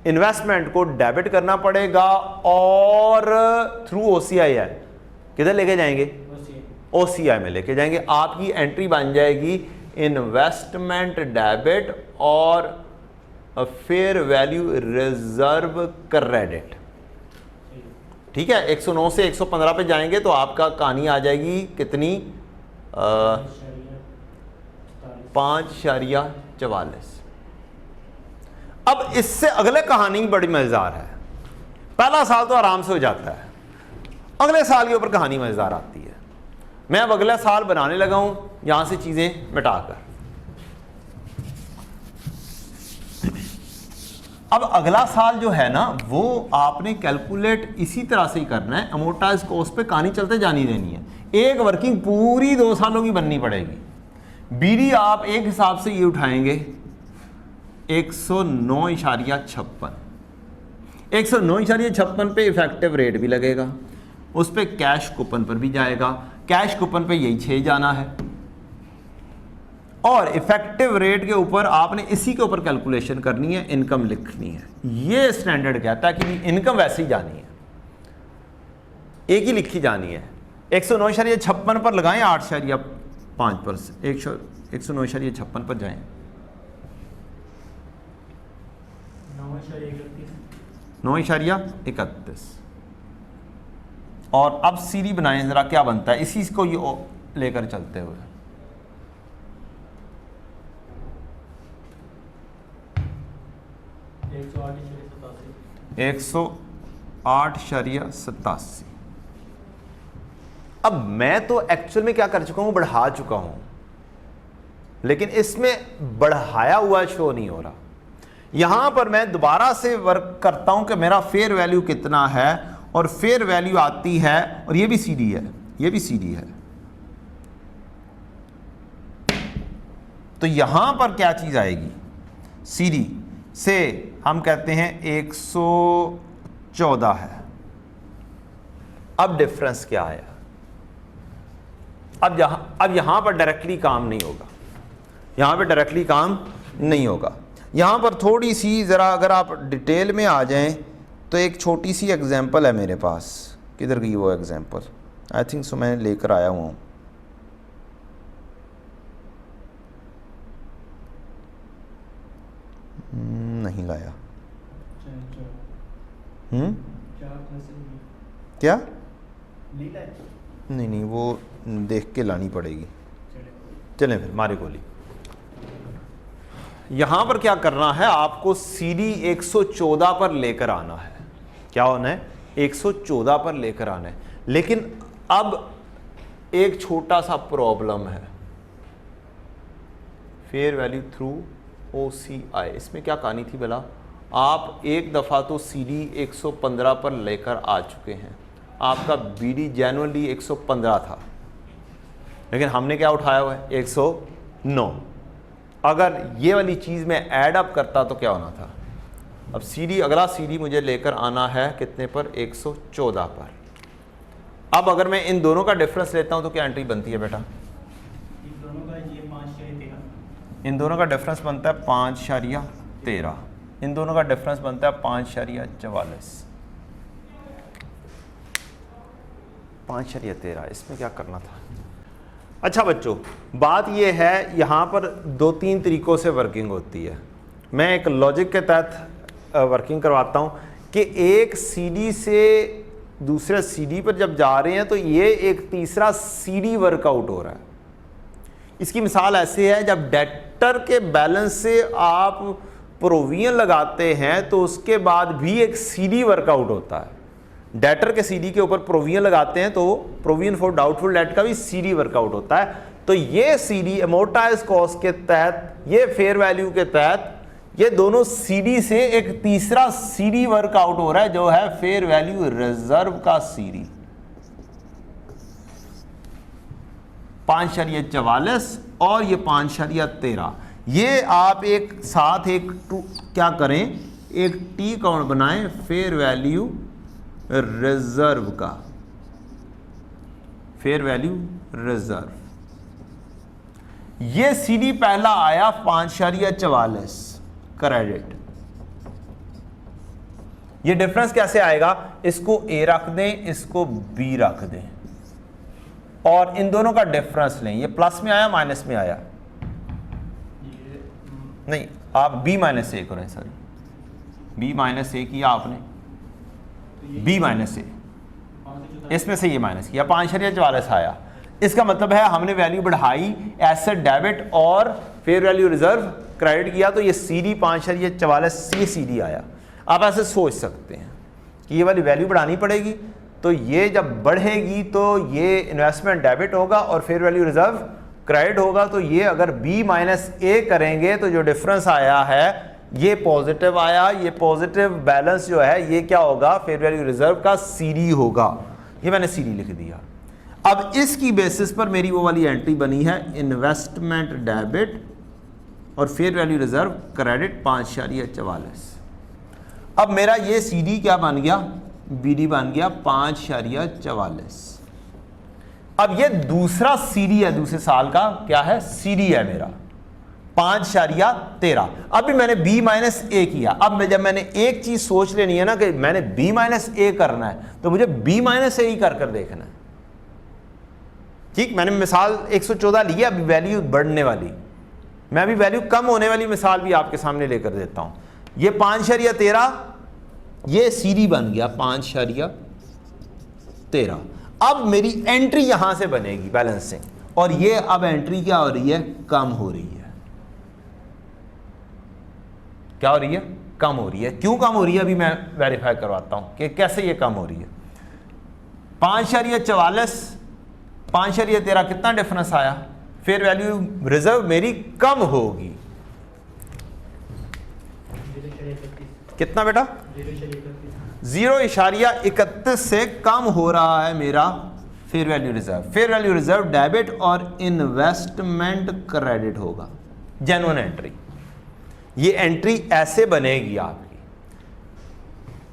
इन्वेस्टमेंट को डेबिट करना पड़ेगा, और थ्रू OCI है, किधर लेके जाएंगे, OCI में लेके जाएंगे। आपकी एंट्री बन जाएगी इन्वेस्टमेंट डेबिट और फेयर वैल्यू रिजर्व क्रेडिट। ठीक है, 109 से 115 पे जाएंगे तो आपका कहानी आ जाएगी कितनी, 5.44। अब इससे अगले कहानी बड़ी मजेदार है। पहला साल तो आराम से हो जाता है, अगले साल के ऊपर कहानी मजेदार आती है। मैं अब अगला साल बनाने लगा हूं, यहां से चीजें मिटाकर। अब अगला साल जो है ना, वो आपने कैलकुलेट इसी तरह से ही करना है, अमोर्टाइज्ड कॉस्ट पे कहानी चलते जानी देनी है। एक वर्किंग पूरी 2 सालों की बननी पड़ेगी। बीडी आप एक हिसाब से ये उठाएंगे 109.56, 109.56 पे इफेक्टिव रेट भी लगेगा, उस पे कैश कूपन पर भी जाएगा, कैश कूपन पे यही 6 जाना है, और इफेक्टिव रेट के ऊपर आपने इसी के ऊपर कैलकुलेशन करनी है, इनकम लिखनी है। ये स्टैंडर्ड कहता है कि इनकम वैसे ही जानी है, एक ही लिखी जानी है। 109.56 पर लगाएं 8.5%, 109.56 पर जाएं, 9.31, और अब सीरी बनाएं जरा, क्या बनता है इसी को ये लेकर चलते हुए। एक सौ 8.87। अब मैं तो एक्चुअल में क्या कर चुका हूं, बढ़ा चुका हूं, लेकिन इसमें बढ़ाया हुआ शो नहीं हो रहा। यहां पर मैं दोबारा से वर्क करता हूं कि मेरा फेयर वैल्यू कितना है, और फेयर वैल्यू आती है, और ये भी CD है, ये भी CD है। तो यहां पर क्या चीज आएगी, CD से हम कहते हैं 114 है। अब डिफरेंस क्या आया, अब यहां पर डायरेक्टली काम नहीं होगा, यहां पर डायरेक्टली काम नहीं होगा। यहां पर थोड़ी सी ज़रा अगर आप डिटेल में आ जाएं तो एक छोटी सी एग्जांपल है मेरे पास, किधर गई वो एग्जांपल, आई थिंक सो मैं लेकर आया हुआ हूँ। नहीं लाया। क्या नहीं, वो देख के लानी पड़ेगी। चलें फिर मारे गोली। यहां पर क्या करना है, आपको CD 114 पर लेकर आना है। क्या होना है, 114 पर लेकर आना है। लेकिन अब एक छोटा सा प्रॉब्लम है, फेयर वैल्यू थ्रू OCI। इसमें क्या कहानी थी भला, आप एक दफ़ा तो CD 115 पर लेकर आ चुके हैं, आपका BD जेन्युइनली 115 था, लेकिन हमने क्या उठाया हुआ है 109। अगर ये वाली चीज़ में ऐड अप करता तो क्या होना था। अब CD, अगला CD मुझे लेकर आना है कितने पर, 114 पर। अब अगर मैं इन दोनों का डिफरेंस लेता हूं तो क्या एंट्री बनती है बेटा, इन दोनों का ये 5/13, इन दोनों का डिफरेंस बनता है 5/13, इन दोनों का डिफरेंस बनता है 5/44, 5/13। इसमें क्या करना था। अच्छा बच्चों, बात यह है यहाँ पर 2-3 तरीक़ों से वर्किंग होती है। मैं एक लॉजिक के तहत वर्किंग करवाता हूँ कि एक CD से दूसरे CD पर जब जा रहे हैं तो ये एक तीसरा CD वर्कआउट हो रहा है। इसकी मिसाल ऐसे है, जब डेटर के बैलेंस से आप प्रोविजन लगाते हैं तो उसके बाद भी एक CD वर्कआउट होता है। डेटर के CD के ऊपर प्रोविजन लगाते हैं तो प्रोविजन फॉर डाउटफुल डेट का भी CD वर्कआउट होता है। तो ये CD अमोर्टाइज कॉस्ट के तहत, ये फेयर वैल्यू के तहत, ये दोनों CD से एक तीसरा CD वर्कआउट हो रहा है जो है फेयर वैल्यू रिजर्व का CD। 5/44 और ये 5/13। ये आप एक साथ एक क्या करें, एक T काउंट बनाएं फेयर वैल्यू रिजर्व का, फेयर वैल्यू रिजर्व। ये CD पहला आया 5/44 क्रेडिट। ये डिफरेंस कैसे आएगा, इसको A रख दें, इसको B रख दें, और इन दोनों का डिफरेंस लें। ये प्लस में आया माइनस में आया, नहीं आप B-A करें, सॉरी B-A किया आपने, B-A, इसमें से ये माइनस किया, 5/44 आया। इसका मतलब है हमने वैल्यू बढ़ाई, एसेट डेबिट और फेयर वैल्यू रिजर्व क्रेडिट किया, तो ये CD 5/44 ये CD आया। आप ऐसे सोच सकते हैं कि ये वाली वैल्यू बढ़ानी पड़ेगी, तो ये जब बढ़ेगी तो ये इन्वेस्टमेंट डेबिट होगा और फेयर वैल्यू रिजर्व क्रेडिट होगा। तो ये अगर B-A करेंगे तो जो डिफरेंस आया है ये पॉजिटिव आया, ये पॉजिटिव बैलेंस जो है ये क्या होगा, फेयर वैल्यू रिजर्व का CD होगा। ये मैंने CD लिख दिया। अब इसकी बेसिस पर मेरी वो वाली एंट्री बनी है, इन्वेस्टमेंट डेबिट और फेयर वैल्यू रिजर्व क्रेडिट 5/44। अब मेरा ये CD क्या बन गया, BD बन गया 5/44। अब ये दूसरा CD है, दूसरे साल का क्या है, CD है मेरा 5/13। अभी मैंने B-A किया। अब जब मैंने एक चीज सोच लेनी है ना कि मैंने B-A करना है, तो मुझे B-A ही कर देखना है। ठीक, मैंने मिसाल 114 लिया, अभी वैल्यू बढ़ने वाली, मैं अभी वैल्यू कम होने वाली मिसाल भी आपके सामने लेकर देता हूं। ये 5/13, ये CD बन गया 5/13। अब मेरी एंट्री यहां से बनेगी बैलेंसिंग, और ये अब एंट्री क्या हो रही है, कम हो रही है। क्या हो रही है, कम हो रही है। क्यों कम हो रही है, अभी मैं वेरीफाई करवाता हूं कि कैसे ये कम हो रही है। 5/44, 5/13 कितना डिफरेंस आया, फेयर वैल्यू रिजर्व मेरी कम होगी। कितना बेटा? 0.31 से कम हो रहा है मेरा fair value reserve. Fair value reserve debit और इन्वेस्टमेंट क्रेडिट होगा, जेन्युइन एंट्री। ये एंट्री ऐसे बनेगी आपकी,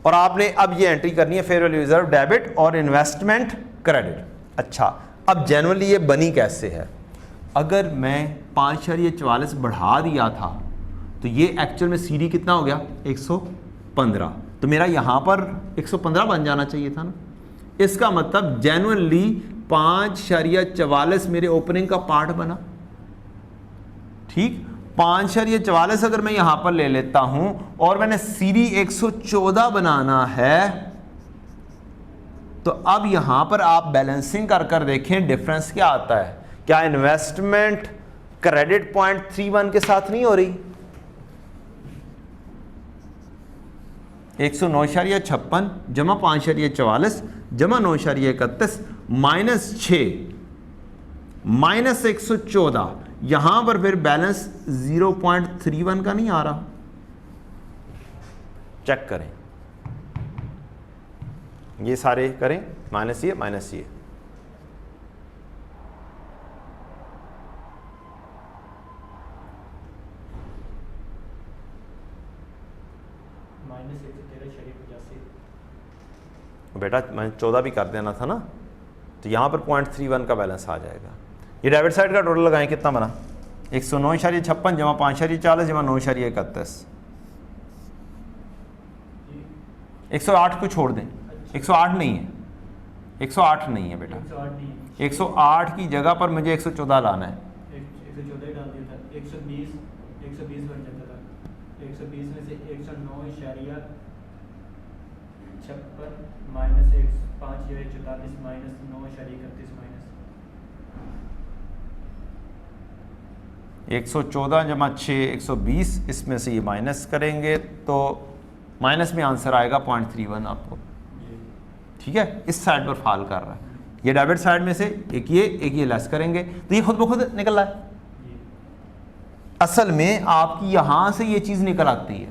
और आपने अब ये एंट्री करनी है फेयर वैल्यू रिजर्व डेबिट और इन्वेस्टमेंट क्रेडिट। अच्छा, अब जेन्युइनली ये बनी कैसे है? अगर मैं 5.44 बढ़ा दिया था तो ये एक्चुअल में सीडी कितना हो गया? 115। तो मेरा यहां पर 115 बन जाना चाहिए था ना। इसका मतलब जेन्युइनली 5.44 मेरे ओपनिंग का पार्ट बना। ठीक, 5.44 अगर मैं यहां पर ले लेता हूं और मैंने सीडी 114 बनाना है, तो अब यहां पर आप बैलेंसिंग कर कर देखें डिफरेंस क्या आता है। क्या इन्वेस्टमेंट क्रेडिट 0.31 के साथ नहीं हो रही? 109.56 जमा 5.44 जमा 9.31 -6 -114, यहां पर फिर बैलेंस 0.31 का नहीं आ रहा। चेक करें, ये सारे करें, माइनस ये माइनस ये, बेटा मैंने 14 भी कर देना था ना, तो यहाँ पर 0.31 का बैलेंस आ जाएगा। ये डेबिट साइड का टोटल लगाएं, कितना बना? 109.56 जमा 5.40 जमा 9.31, 108 को छोड़ दें। 108 नहीं है, 108 नहीं है बेटा, 108 की जगह पर मुझे 114 लाना है। 114 डाल दिया था, 120 बन जाता था। 120 में से 109.56 माइनस 5.44 माइनस 9.31 माइनस 114 जमा 6 120, इसमें से ये माइनस करेंगे तो माइनस में आंसर आएगा 0.31 आपको। ठीक है, इस साइड पर फाल कर रहा है, ये डेबिट साइड में से एक ये लेस करेंगे तो ये खुद ब खुद निकल रहा है। असल में आपकी यहां से ये चीज निकल आती है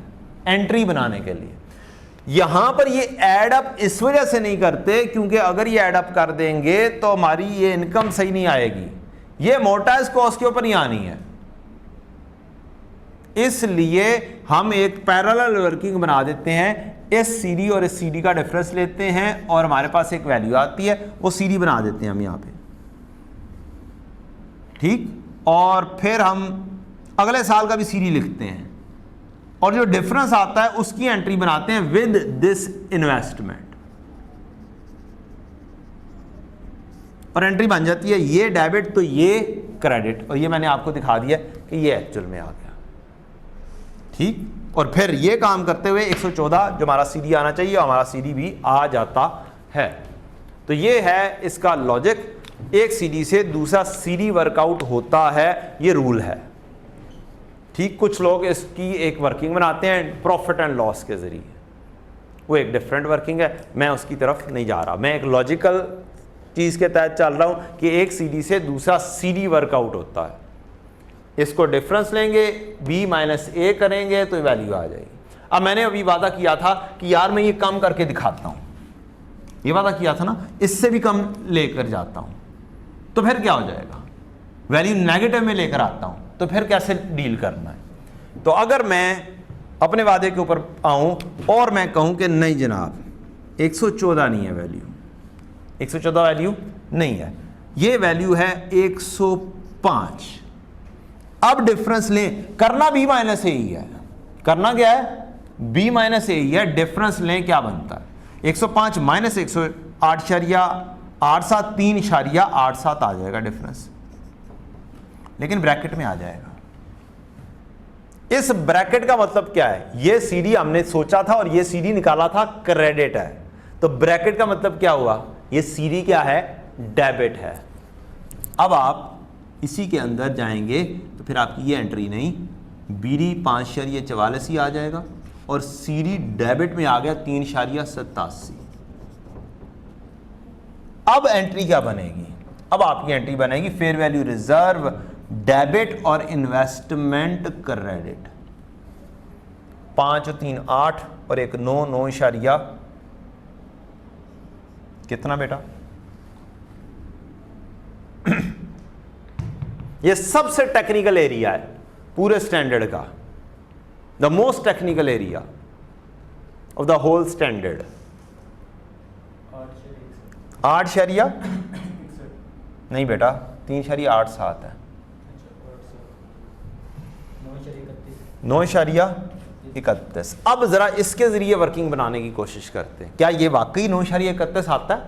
एंट्री बनाने के लिए। यहां पर ये ऐड अप इस वजह से नहीं करते क्योंकि अगर ये ऐड अप कर देंगे तो हमारी ये इनकम सही नहीं आएगी, ये अमोर्टाइज्ड कॉस्ट के ऊपर नहीं आनी है। इसलिए हम एक पैरेलल वर्किंग बना देते हैं, इस सीडी और इस सीडी का डिफरेंस लेते हैं और हमारे पास एक वैल्यू आती है, वो सीडी बना देते हैं हम यहां पे। ठीक, और फिर हम अगले साल का भी सीडी लिखते हैं और जो डिफरेंस आता है उसकी एंट्री बनाते हैं विद दिस इन्वेस्टमेंट, और एंट्री बन जाती है ये डेबिट तो ये क्रेडिट, और ये मैंने आपको दिखा दिया कि ये एक्चुअल में आ गया। ठीक, और फिर ये काम करते हुए 114 जो हमारा सीडी आना चाहिए हमारा सीडी भी आ जाता है। तो ये है इसका लॉजिक, एक सीडी से दूसरा सीडी वर्कआउट होता है, ये रूल है। ठीक, कुछ लोग इसकी एक वर्किंग बनाते हैं प्रॉफिट एंड लॉस के जरिए, वो एक डिफरेंट वर्किंग है, मैं उसकी तरफ नहीं जा रहा, मैं एक लॉजिकल चीज़ के तहत चल रहा हूं कि एक सीडी से दूसरा सीडी वर्कआउट होता है। इसको डिफरेंस लेंगे, b माइनस ए करेंगे तो वैल्यू आ जाएगी। अब मैंने अभी वादा किया था कि यार मैं ये कम करके दिखाता हूं, ये वादा किया था ना, इससे भी कम लेकर जाता हूं तो फिर क्या हो जाएगा, वैल्यू नेगेटिव में लेकर आता हूं तो फिर कैसे डील करना है। तो अगर मैं अपने वादे के ऊपर आऊं और मैं कहूं कि नहीं जनाब 114 नहीं है वैल्यू, 114 वैल्यू नहीं है, ये वैल्यू है 105। अब डिफरेंस लें, करना b माइनस ए ही है, करना क्या है b माइनस ए ही है, डिफरेंस लें क्या बनता है 105 माइनस 108.87 3.87 आ जाएगा डिफरेंस, लेकिन ब्रैकेट में आ जाएगा। इस ब्रैकेट का मतलब क्या है, ये सीडी हमने सोचा था और ये सीडी निकाला था क्रेडिट है, तो ब्रैकेट का मतलब क्या हुआ, ये सीडी क्या है, डेबिट है। अब आप इसी के अंदर जाएंगे तो फिर आपकी ये एंट्री नहीं, बीडी 5.44 ही आ जाएगा और सीडी डेबिट में आ गया 3.87। अब एंट्री क्या बनेगी, अब आपकी एंट्री बनेगी फेयर वैल्यू रिजर्व डेबिट और इन्वेस्टमेंट क्रेडिट। 5 और 3 8, और एक 9 कितना बेटा ये सबसे टेक्निकल एरिया है पूरे स्टैंडर्ड का, the most technical area of the whole standard. 8 नहीं बेटा 3.87 है, 9.31। अब जरा इसके जरिए वर्किंग बनाने की कोशिश करते हैं, क्या ये वाकई 9.31 आता है?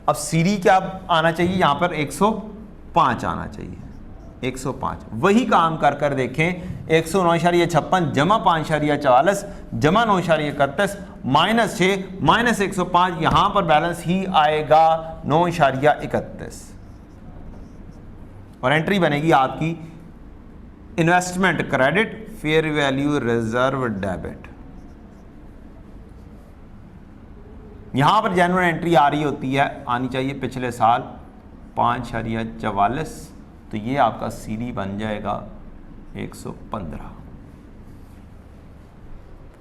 अब सीडी क्या आना चाहिए यहाँ पर? 105 आना चाहिए, 105। वही काम कर कर देखें, 109.56 जमा 5.44 जमा 9.31 -6 -105, यहाँ पर बैलेंस ही आएगा 9.31 और एंट्री बनेगी आपकी investment credit fair value reserve debit. यहां पर जेन्युइन एंट्री आ रही होती है, आनी चाहिए पिछले साल 5.44, तो ये आपका सीडी बन जाएगा 115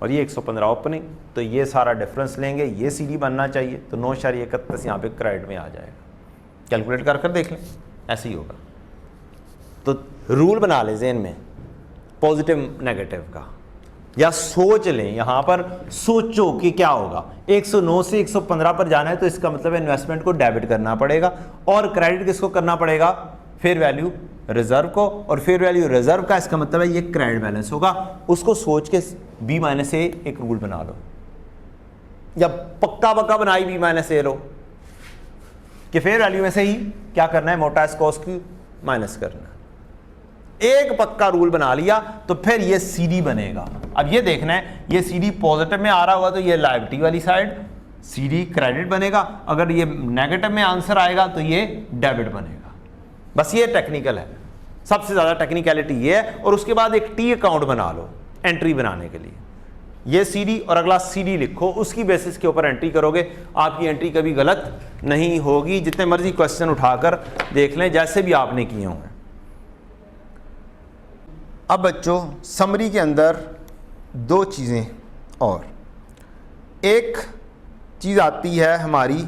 और ये 115 ओपनिंग, तो ये सारा डिफरेंस लेंगे, ये सीडी बनना चाहिए, तो 9.31 यहाँ पे क्रेडिट में आ जाएगा। कैलकुलेट कर कर देख लें, ऐसे ही होगा। तो रूल बना लें ज़हन में पॉजिटिव नेगेटिव का, या सोच लें, यहां पर सोचो कि क्या होगा। 109 से 115 पर जाना है तो इसका मतलब इन्वेस्टमेंट को डेबिट करना पड़ेगा और क्रेडिट किसको करना पड़ेगा? फेयर वैल्यू रिजर्व को, और फेयर वैल्यू रिजर्व का इसका मतलब है ये क्रेडिट बैलेंस होगा। उसको सोच के B-A एक रूल बना लो, या पक्का बनाई B-A लो कि फेयर वैल्यू में से ही क्या करना है? मोटा कॉस्ट की माइनस करना है। एक पक्का रूल बना लिया तो फिर ये सीडी बनेगा। अब ये देखना है, ये सीडी पॉजिटिव में आ रहा होगा तो ये लायबिलिटी वाली साइड सीडी क्रेडिट बनेगा, अगर ये नेगेटिव में आंसर आएगा तो ये डेबिट बनेगा। बस ये टेक्निकल है, सबसे ज़्यादा टेक्निकलिटी ये है। और उसके बाद एक टी अकाउंट बना लो एंट्री बनाने के लिए, ये सीडी और अगला सीडी लिखो, उसकी बेसिस के ऊपर एंट्री करोगे, आपकी एंट्री कभी गलत नहीं होगी। जितने मर्जी क्वेश्चन उठाकर देख लें, जैसे भी आपने किए होंगे। अब बच्चों समरी के अंदर दो चीज़ें और, एक चीज़ आती है हमारी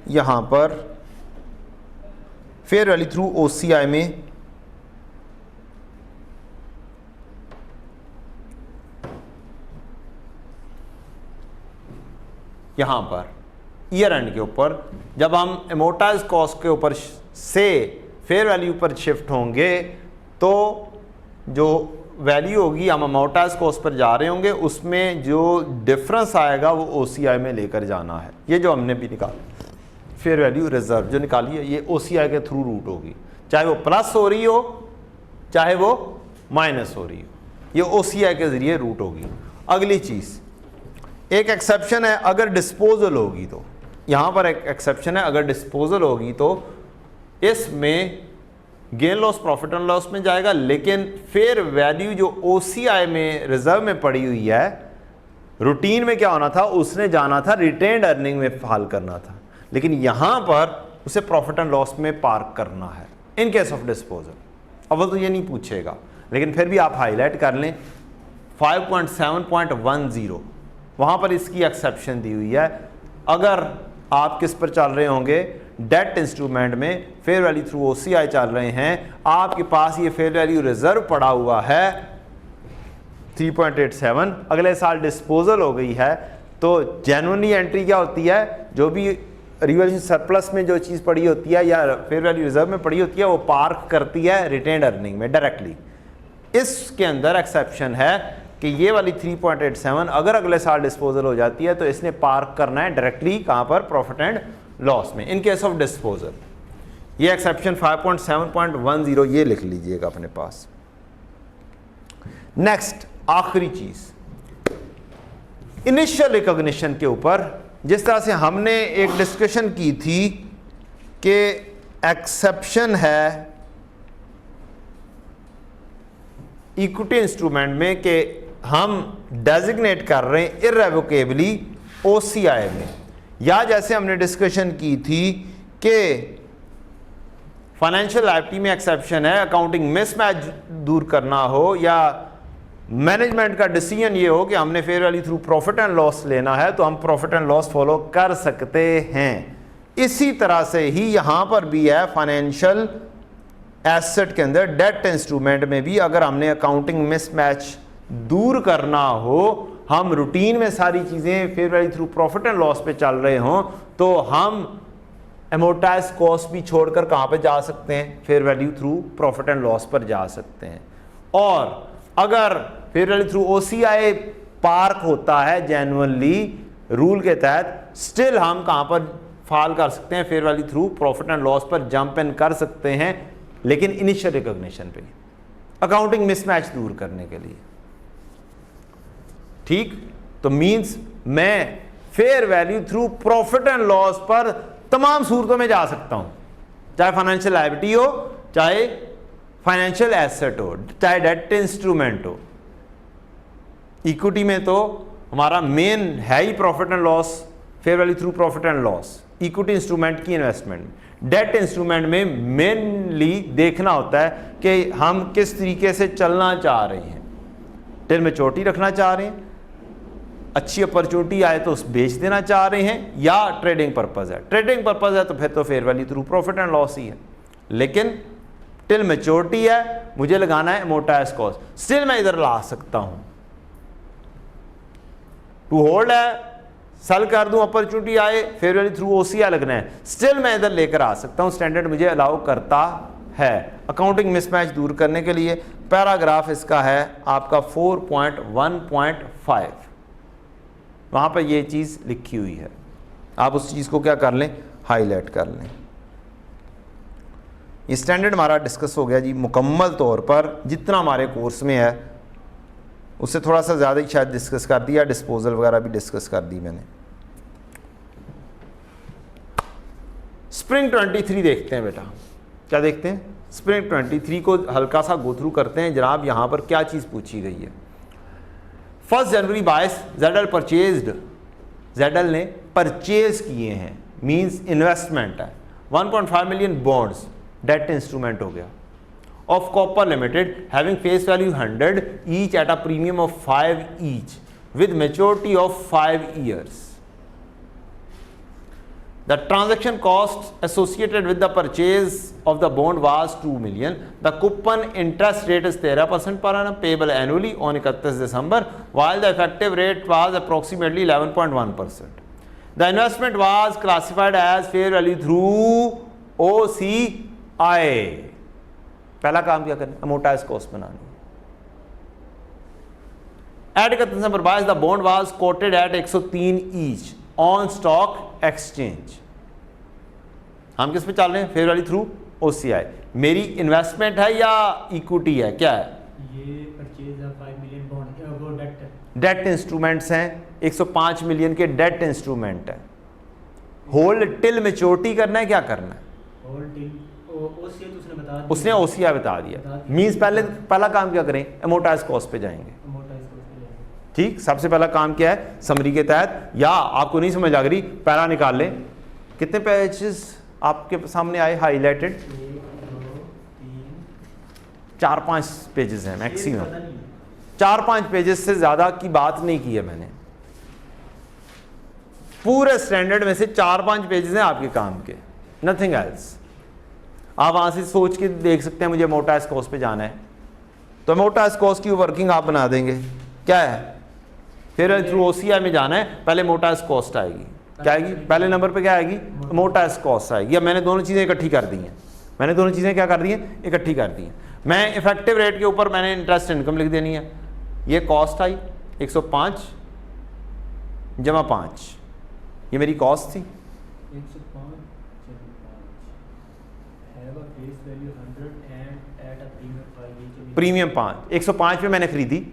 यहाँ पर फेयर वैल्यू थ्रू OCI में, यहाँ पर ईयर एंड के ऊपर जब हम एमोर्टाइज कॉस्ट के ऊपर से फेयर वैल्यू पर शिफ्ट होंगे तो जो वैल्यू होगी, हम अमोर्टाइज कॉस्ट पर जा रहे होंगे, उसमें जो डिफरेंस आएगा वो OCI में लेकर जाना है। ये जो हमने भी निकाला फेयर वैल्यू रिजर्व जो निकाली है, ये OCI के थ्रू रूट होगी, चाहे वो प्लस हो रही हो चाहे वो माइनस हो रही हो, ये OCI के ज़रिए रूट होगी। अगली चीज़, एक एक्सेप्शन है अगर डिस्पोजल होगी, तो यहाँ पर एक एक्सेप्शन है, अगर डिस्पोजल होगी तो इसमें gain loss profit and loss में जाएगा, लेकिन फेयर वैल्यू जो OCI में रिजर्व में पड़ी हुई है, रूटीन में क्या होना था, उसने जाना था रिटेन्ड अर्निंग में फाल करना था, लेकिन यहाँ पर उसे प्रॉफिट एंड लॉस में पार्क करना है इन केस ऑफ डिस्पोजल। अव्वल तो ये नहीं पूछेगा, लेकिन फिर भी आप हाईलाइट कर लें 5.7.10 वहाँ पर इसकी एक्सेप्शन दी हुई है। अगर आप किस पर चल रहे होंगे, डेट इंस्ट्रूमेंट में फेयर वैल्यू थ्रू OCI चल रहे हैं, आपके पास ये फेयर वैल्यू रिजर्व पड़ा हुआ है 3.87, अगले साल डिस्पोजल हो गई है, तो जेन्युइनली एंट्री क्या होती है? जो भी रिवैल्यूएशन सरप्लस में जो चीज़ पड़ी होती है या फेयर वैल्यू रिजर्व में पड़ी होती है, वो पार्क करती है रिटेन्ड अर्निंग में डायरेक्टली। इसके अंदर एक्सेप्शन है कि ये वाली 3.87 अगर अगले साल डिस्पोजल हो जाती है तो इसने पार्क करना है डायरेक्टली कहाँ पर? प्रॉफिट एंड लॉस में इन केस ऑफ डिस्पोजल। ये एक्सेप्शन 5.7.10 ये लिख लीजिएगा अपने पास। नेक्स्ट आखिरी चीज, इनिशियल रिकॉग्निशन के ऊपर जिस तरह से हमने एक डिस्कशन की थी कि एक्सेप्शन है इक्विटी इंस्ट्रूमेंट में कि हम डेजिग्नेट कर रहे हैं इर्रेवोकेबली OCI में, या जैसे हमने डिस्कशन की थी कि फाइनेंशियल लायबिलिटी में एक्सेप्शन है अकाउंटिंग मिसमैच दूर करना हो या मैनेजमेंट का डिसीजन ये हो कि हमने fair value through profit and loss लेना है तो हम प्रॉफिट एंड लॉस फॉलो कर सकते हैं। इसी तरह से ही यहां पर भी है फाइनेंशियल एसेट के अंदर डेट इंस्ट्रूमेंट में भी अगर हमने अकाउंटिंग मिसमैच दूर करना हो, हम रूटीन में सारी चीज़ें fair value through profit and loss पे चल रहे हों, तो हम एमोर्टाइज कॉस्ट भी छोड़कर कहाँ पे जा सकते हैं, fair value through profit and loss पर जा सकते हैं। और अगर fair value through OCI park होता है जेन्युइनली रूल के तहत, स्टिल हम कहाँ पर फॉल कर सकते हैं, fair value through profit and loss पर जंप इन कर सकते हैं, लेकिन इनिशियल रिकॉग्निशन पे, अकाउंटिंग मिसमैच दूर करने के लिए। ठीक, तो मींस मैं fair value through profit and loss पर तमाम सूरतों में जा सकता हूं, चाहे फाइनेंशियल लायबिलिटी हो, चाहे फाइनेंशियल एसेट हो, चाहे डेट इंस्ट्रूमेंट हो। इक्विटी में तो हमारा मेन है ही profit and loss, fair value through profit and loss, equity instrument की इन्वेस्टमेंट। डेट इंस्ट्रूमेंट में मेनली देखना होता है कि हम किस तरीके से चलना चाह रहे हैं, टिल मैच्योरिटी रखना चाह रहे हैं, अच्छी अपॉर्चुनिटी आए तो उस बेच देना चाह रहे हैं, या ट्रेडिंग पर्पस है। ट्रेडिंग पर्पस है तो फिर तो fair value through profit and loss ही है, लेकिन टिल मैच्योरिटी है, मुझे लगाना है अमोर्टाइज्ड कॉस्ट, स्टिल मैं इधर ला सकता हूं। टू होल्ड है, सेल कर दूं, अपॉर्चुनिटी आए, फेयर वैल्यू थ्रू ओसीआई लगना है, स्टिल मैं इधर लेकर आ सकता हूं, स्टैंडर्ड मुझे अलाउ करता है। अकाउंटिंग मिसमैच दूर करने के लिए पैराग्राफ इसका है आपका 4.1.5, वहां पर ये चीज लिखी हुई है, आप उस चीज को क्या कर लें, हाईलाइट कर लें। ये स्टैंडर्ड हमारा डिस्कस हो गया जी मुकम्मल तौर पर, जितना हमारे कोर्स में है उससे थोड़ा सा ज़्यादा ही शायद डिस्कस कर दिया, डिस्पोजल वगैरह भी डिस्कस कर दी मैंने। स्प्रिंग 23 देखते हैं बेटा, क्या देखते हैं, स्प्रिंग 23 को हल्का सा गो थ्रू करते हैं जनाब। यहाँ पर क्या चीज़ पूछी गई है। 1 जनवरी 22 जेडल परचेज्ड, जेडल ने परचेज किए हैं, मींस इन्वेस्टमेंट है, 1.5 मिलियन बॉन्ड्स, डेट इंस्ट्रूमेंट हो गया, of Copper Limited having face value 100 each at a premium of 5 each with maturity of 5 years. The transaction cost associated with the purchase of the bond was 2 million. The coupon interest rate is 13% per annum payable annually on 31 December, while the effective rate was approximately 11.1%. The investment was classified as fair value through OCI. पहला काम क्या करना, amortised cost बनानी। At 31 December 22 the bond was quoted at 103 each on stock exchange. हम किस पे चल रहे हैं, फेयर वैल्यू थ्रू ओसीआई। मेरी इन्वेस्टमेंट है या इक्विटी है, क्या है, ये परचेज है 5 मिलियन बॉन्ड, वो डेट इंस्ट्रूमेंट्स हैं, 105 मिलियन के डेट इंस्ट्रूमेंट है। होल्ड टिल मैच्योरिटी करना है, क्या करना है, होल्ड टिल उसने ओसीआई बता दिया, मींस पहला काम क्या करें, अमोर्टाइज्ड कॉस्ट पे जाएंगे। ठीक, सबसे पहला काम क्या है समरी के तहत, या आपको नहीं समझ लग रही पहला निकाल लें। कितने पेजेस आपके सामने आए हाईलाइटेड, 4-5 पेजेस हैं मैक्सिमम, 4-5 पेजेस से ज्यादा की बात नहीं की है मैंने। पूरे स्टैंडर्ड में से 4-5 पेजेस हैं आपके काम के, नथिंग एल्स। आप वहां से सोच के देख सकते हैं मुझे अमोर्टाइज्ड कॉस्ट पे जाना है, तो अमोर्टाइज्ड कॉस्ट की वर्किंग आप बना देंगे, क्या है, फिर थ्रू ओसीआई में जाना है, पहले अमोर्टाइज्ड कॉस्ट आएगी, क्या आएगी, पहले नंबर पे क्या आएगी, अमोर्टाइज्ड कॉस्ट आएगी। अब मैंने दोनों चीज़ें इकट्ठी कर दी हैं, मैंने दोनों चीज़ें क्या कर दी हैं, इकट्ठी कर दी हैं। मैं इफेक्टिव रेट के ऊपर मैंने इंटरेस्ट इनकम लिख देनी है, ये कॉस्ट आई 105 जमा 5, ये मेरी कॉस्ट थी, 105 प्रीमियम 5, 105 पे मैंने खरीदी,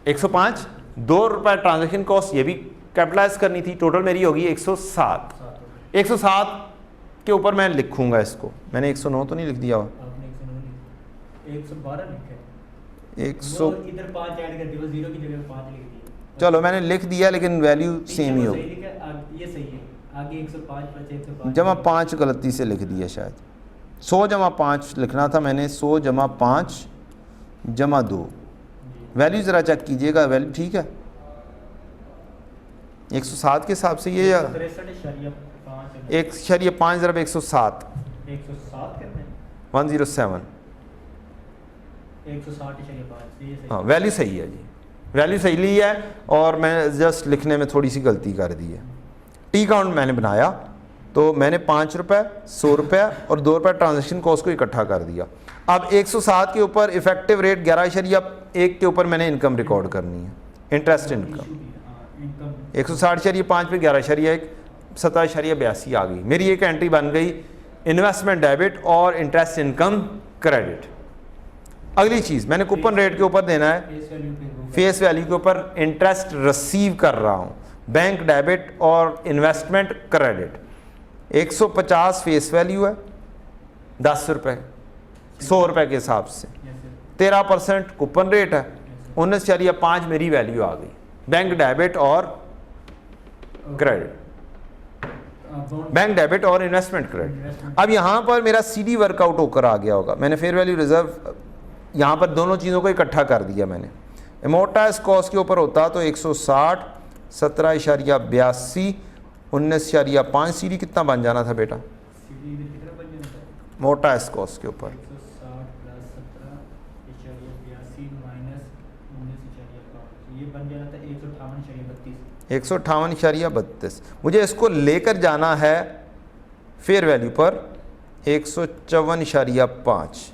105, 2 रुपये ट्रांजेक्शन कॉस्ट, ये भी कैपिटलाइज करनी थी, टोटल मेरी होगी 107। 107 के ऊपर मैं लिखूंगा इसको, मैंने 109 तो नहीं लिख दिया, आपने 112 लिखा है, 100 इधर 5 ऐड कर दिया, 0 की जगह 5 लिख दिया। चलो मैंने लिख दिया लेकिन वैल्यू सेम ही होगी, ये सही है, आगे 105 + 105 जमा 5 गलती से लिख दिया शायद, 100 जमा 5 लिखना था मैंने, 100 जमा 5 जमा 2, वैल्यू ज़रा चेक कीजिएगा, वैल्यू ठीक है 107 के हिसाब से ये या 1.5 ज़रब 107 107 हाँ वैल्यू सही है जी, वैल्यू सही ली है और मैं जस्ट लिखने में थोड़ी सी गलती कर दी है। टी काउंट मैंने बनाया तो मैंने 5 रुपये 100 रुपये और 2 रुपये ट्रांजेक्शन कॉस्ट को इकट्ठा कर दिया। अब 107 के ऊपर इफेक्टिव रेट 11.1 के ऊपर मैंने इनकम रिकॉर्ड करनी है, इंटरेस्ट इनकम 160.5 पे 11.1 17.82 आ गई। मेरी एक एंट्री बन गई इन्वेस्टमेंट डेबिट और इंटरेस्ट इनकम क्रेडिट। अगली चीज़ मैंने कूपन रेट के ऊपर देना है, फेस वैल्यू के ऊपर इंटरेस्ट रिसीव कर रहा हूँ, बैंक डेबिट और इन्वेस्टमेंट क्रेडिट। 150 फेस वैल्यू है 10 रुपये 100 रुपये के हिसाब से, 13% कूपन रेट है, 19.5 मेरी वैल्यू आ गई, बैंक डेबिट और क्रेडिट, बैंक डेबिट और इन्वेस्टमेंट क्रेडिट। अब यहाँ पर मेरा CD वर्कआउट होकर आ गया होगा, मैंने फेयर वैल्यू रिजर्व यहाँ पर दोनों चीज़ों को इकट्ठा कर दिया मैंने। एमोर्टाइज कॉस्ट के ऊपर होता तो 160 17.82 19.5 CD कितना बन जाना था बेटा मोर्टाइज कॉस्ट के ऊपर 158.32। मुझे इसको लेकर जाना है फेयर वैल्यू पर 154.5।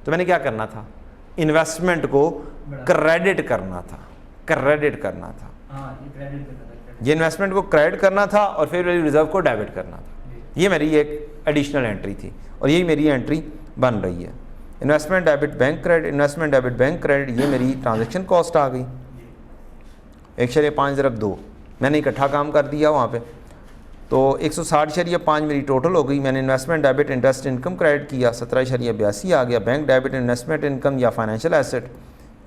तो मैंने क्या करना था, इन्वेस्टमेंट को क्रेडिट करना था, ये इन्वेस्टमेंट को क्रेडिट करना था और फेयर वैल्यू रिजर्व को डेबिट करना था। ये मेरी एक एडिशनल एंट्री थी और यही मेरी एंट्री बन रही है। Investment debit bank credit, investment debit bank credit, ये मेरी ट्रांजैक्शन कॉस्ट आ गई 1.5 ज़रब 2 मैंने इकट्ठा काम कर दिया वहाँ पे। तो 160.5 मेरी टोटल हो गई। मैंने investment debit interest income credit किया 17.82 आ गया, बैंक डेबिट इन्वेस्टमेंट इनकम या फाइनेंशियल एसेट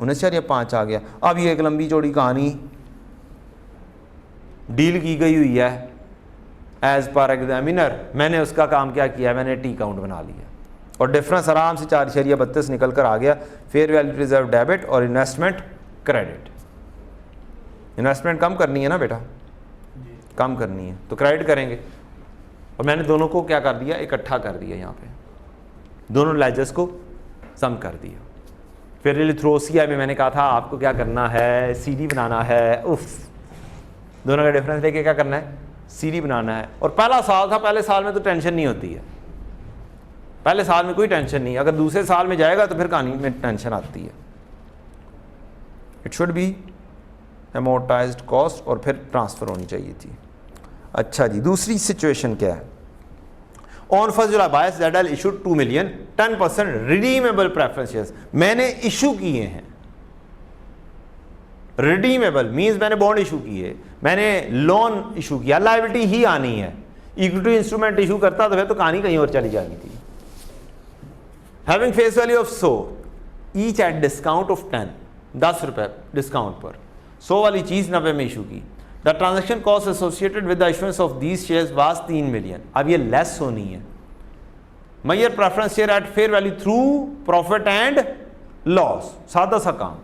19.5 आ गया। अब ये एक लंबी चौड़ी कहानी डील की गई हुई है एज पर एग्जामिनर। मैंने उसका काम क्या किया, मैंने टी काउंट बना लिया और डिफरेंस आराम से 4.32 निकल कर आ गया। फेयर वैल्यू रिजर्व डेबिट और इन्वेस्टमेंट क्रेडिट। इन्वेस्टमेंट कम करनी है ना बेटा, कम करनी है तो क्रेडिट करेंगे और मैंने दोनों को क्या कर दिया, इकट्ठा कर दिया। यहाँ पे दोनों लेजर्स को सम कर दिया। फिर थ्रू OCI में मैंने कहा था आपको क्या करना है, CD बनाना है। उफ, दोनों का डिफरेंस लेके क्या करना है, CD बनाना है। और पहला साल था, पहले साल में तो टेंशन नहीं होती है, पहले साल में कोई टेंशन नहीं। अगर दूसरे साल में जाएगा तो फिर कहानी में टेंशन आती है। इट शुड बी एमोर्टाइज्ड कॉस्ट और फिर ट्रांसफ़र होनी चाहिए थी। अच्छा जी, दूसरी सिचुएशन क्या है। On 1 July bias ZL issued 2 million 10% redeemable preference shares मैंने इशू किए हैं। रिडीमेबल मींस मैंने बॉन्ड इशू किए, मैंने लोन इशू किया, लायबिलिटी ही आनी है। इक्विटी इंस्ट्रूमेंट इशू करता तो फिर तो कहानी कहीं और चली जानी थी। Having face value of 100 each at discount of 10 रुपये डिस्काउंट पर 100 वाली चीज़ 90 में इशू की। The transaction cost associated with the issuance of these shares was 3 million. अब ये लेस होनी है। Measure preference share at fair value through profit and loss, सादा सा काम।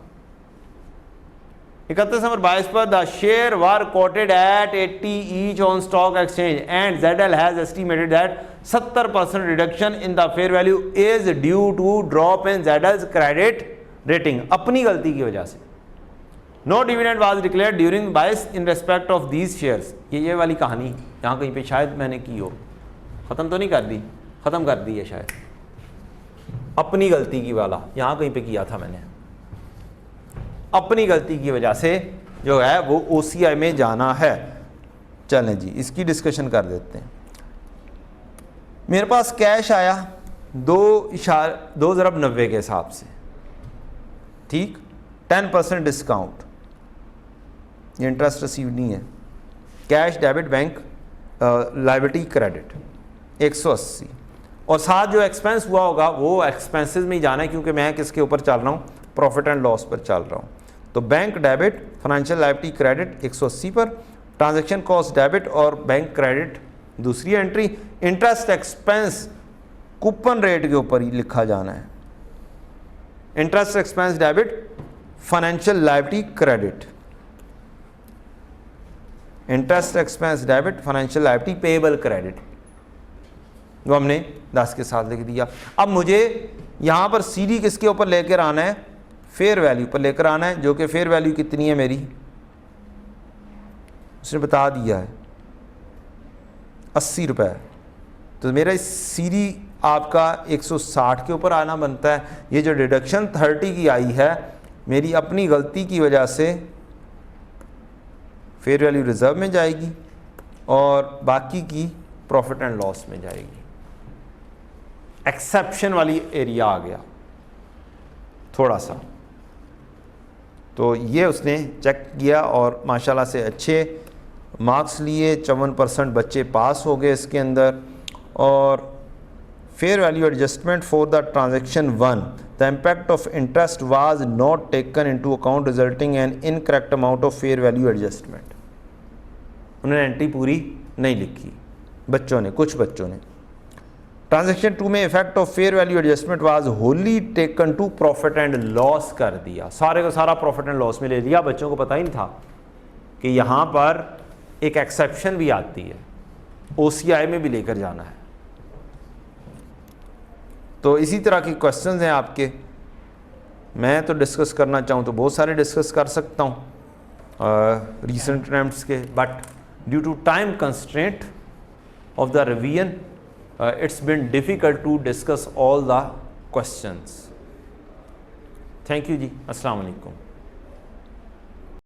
31 नंबर 22 पर the share were quoted at 80 each on stock exchange and ZL has estimated that 70% reduction in the fair value is due to drop in ZL's credit rating. अपनी गलती की वजह से no dividend was declared during bias in respect of these shares. ये वाली कहानी यहाँ कहीं पे शायद मैंने की हो, ख़त्म तो नहीं कर दी, ख़त्म कर दी है शायद। अपनी गलती की वाला यहाँ कहीं पे किया था मैंने, अपनी गलती की वजह से जो है वो OCI में जाना है। चलें जी, इसकी डिस्कशन कर देते हैं। मेरे पास कैश आया 2 ज़रब 90 के हिसाब से, ठीक, 10% डिस्काउंट, ये इंटरेस्ट रिसीव नहीं है। Cash debit bank liability credit 180 और साथ जो एक्सपेंस हुआ होगा वो एक्सपेंसेस में ही जाना है क्योंकि मैं किसके ऊपर चल रहा हूँ, प्रॉफिट एंड लॉस पर चल रहा हूँ। तो bank debit financial liability credit 180 पर, ट्रांजैक्शन कॉस्ट डेबिट और बैंक क्रेडिट दूसरी entry. Interest expense coupon rate के ऊपर ही लिखा जाना है। Interest expense debit financial liability credit, interest expense debit, financial liability payable credit, वो हमने 10 के साथ लिख दिया। अब मुझे यहाँ पर सीडी किसके ऊपर लेकर आना है, फेयर वैल्यू पर लेकर आना है, जो कि फेयर वैल्यू कितनी है मेरी, उसने बता दिया है 80 रुपये। तो मेरा सीडी आपका 160 के ऊपर आना बनता है। ये जो डिडक्शन 30 की आई है मेरी अपनी गलती की वजह से फेयर वैल्यू रिज़र्व में जाएगी और बाकी की प्रॉफिट एंड लॉस में जाएगी। एक्सेप्शन वाली एरिया आ गया थोड़ा सा, तो ये उसने चेक किया और माशाल्लाह से अच्छे मार्क्स लिए, 54% बच्चे पास हो गए इसके अंदर। और fair value adjustment for the transaction 1, the impact of interest was not taken into account resulting an incorrect amount of fair value adjustment. उन्होंने एंट्री पूरी नहीं लिखी बच्चों ने, कुछ बच्चों ने। ट्रांजेक्शन 2 में effect of fair value adjustment was wholly taken to profit and loss कर दिया, सारे का सारा प्रॉफिट एंड लॉस में ले लिया। बच्चों को पता ही नहीं था कि यहाँ पर एक एक्सेप्शन भी आती है, OCI में भी लेकर जाना है। तो इसी तरह के क्वेश्चंस हैं आपके। मैं तो डिस्कस करना चाहूँ तो बहुत सारे डिस्कस कर सकता हूँ रीसेंट अटेम्प्ट्स के, but due to time constraint of the revision, it's been difficult to discuss all the questions. Thank you जी, अस्सलाम वालेकुम।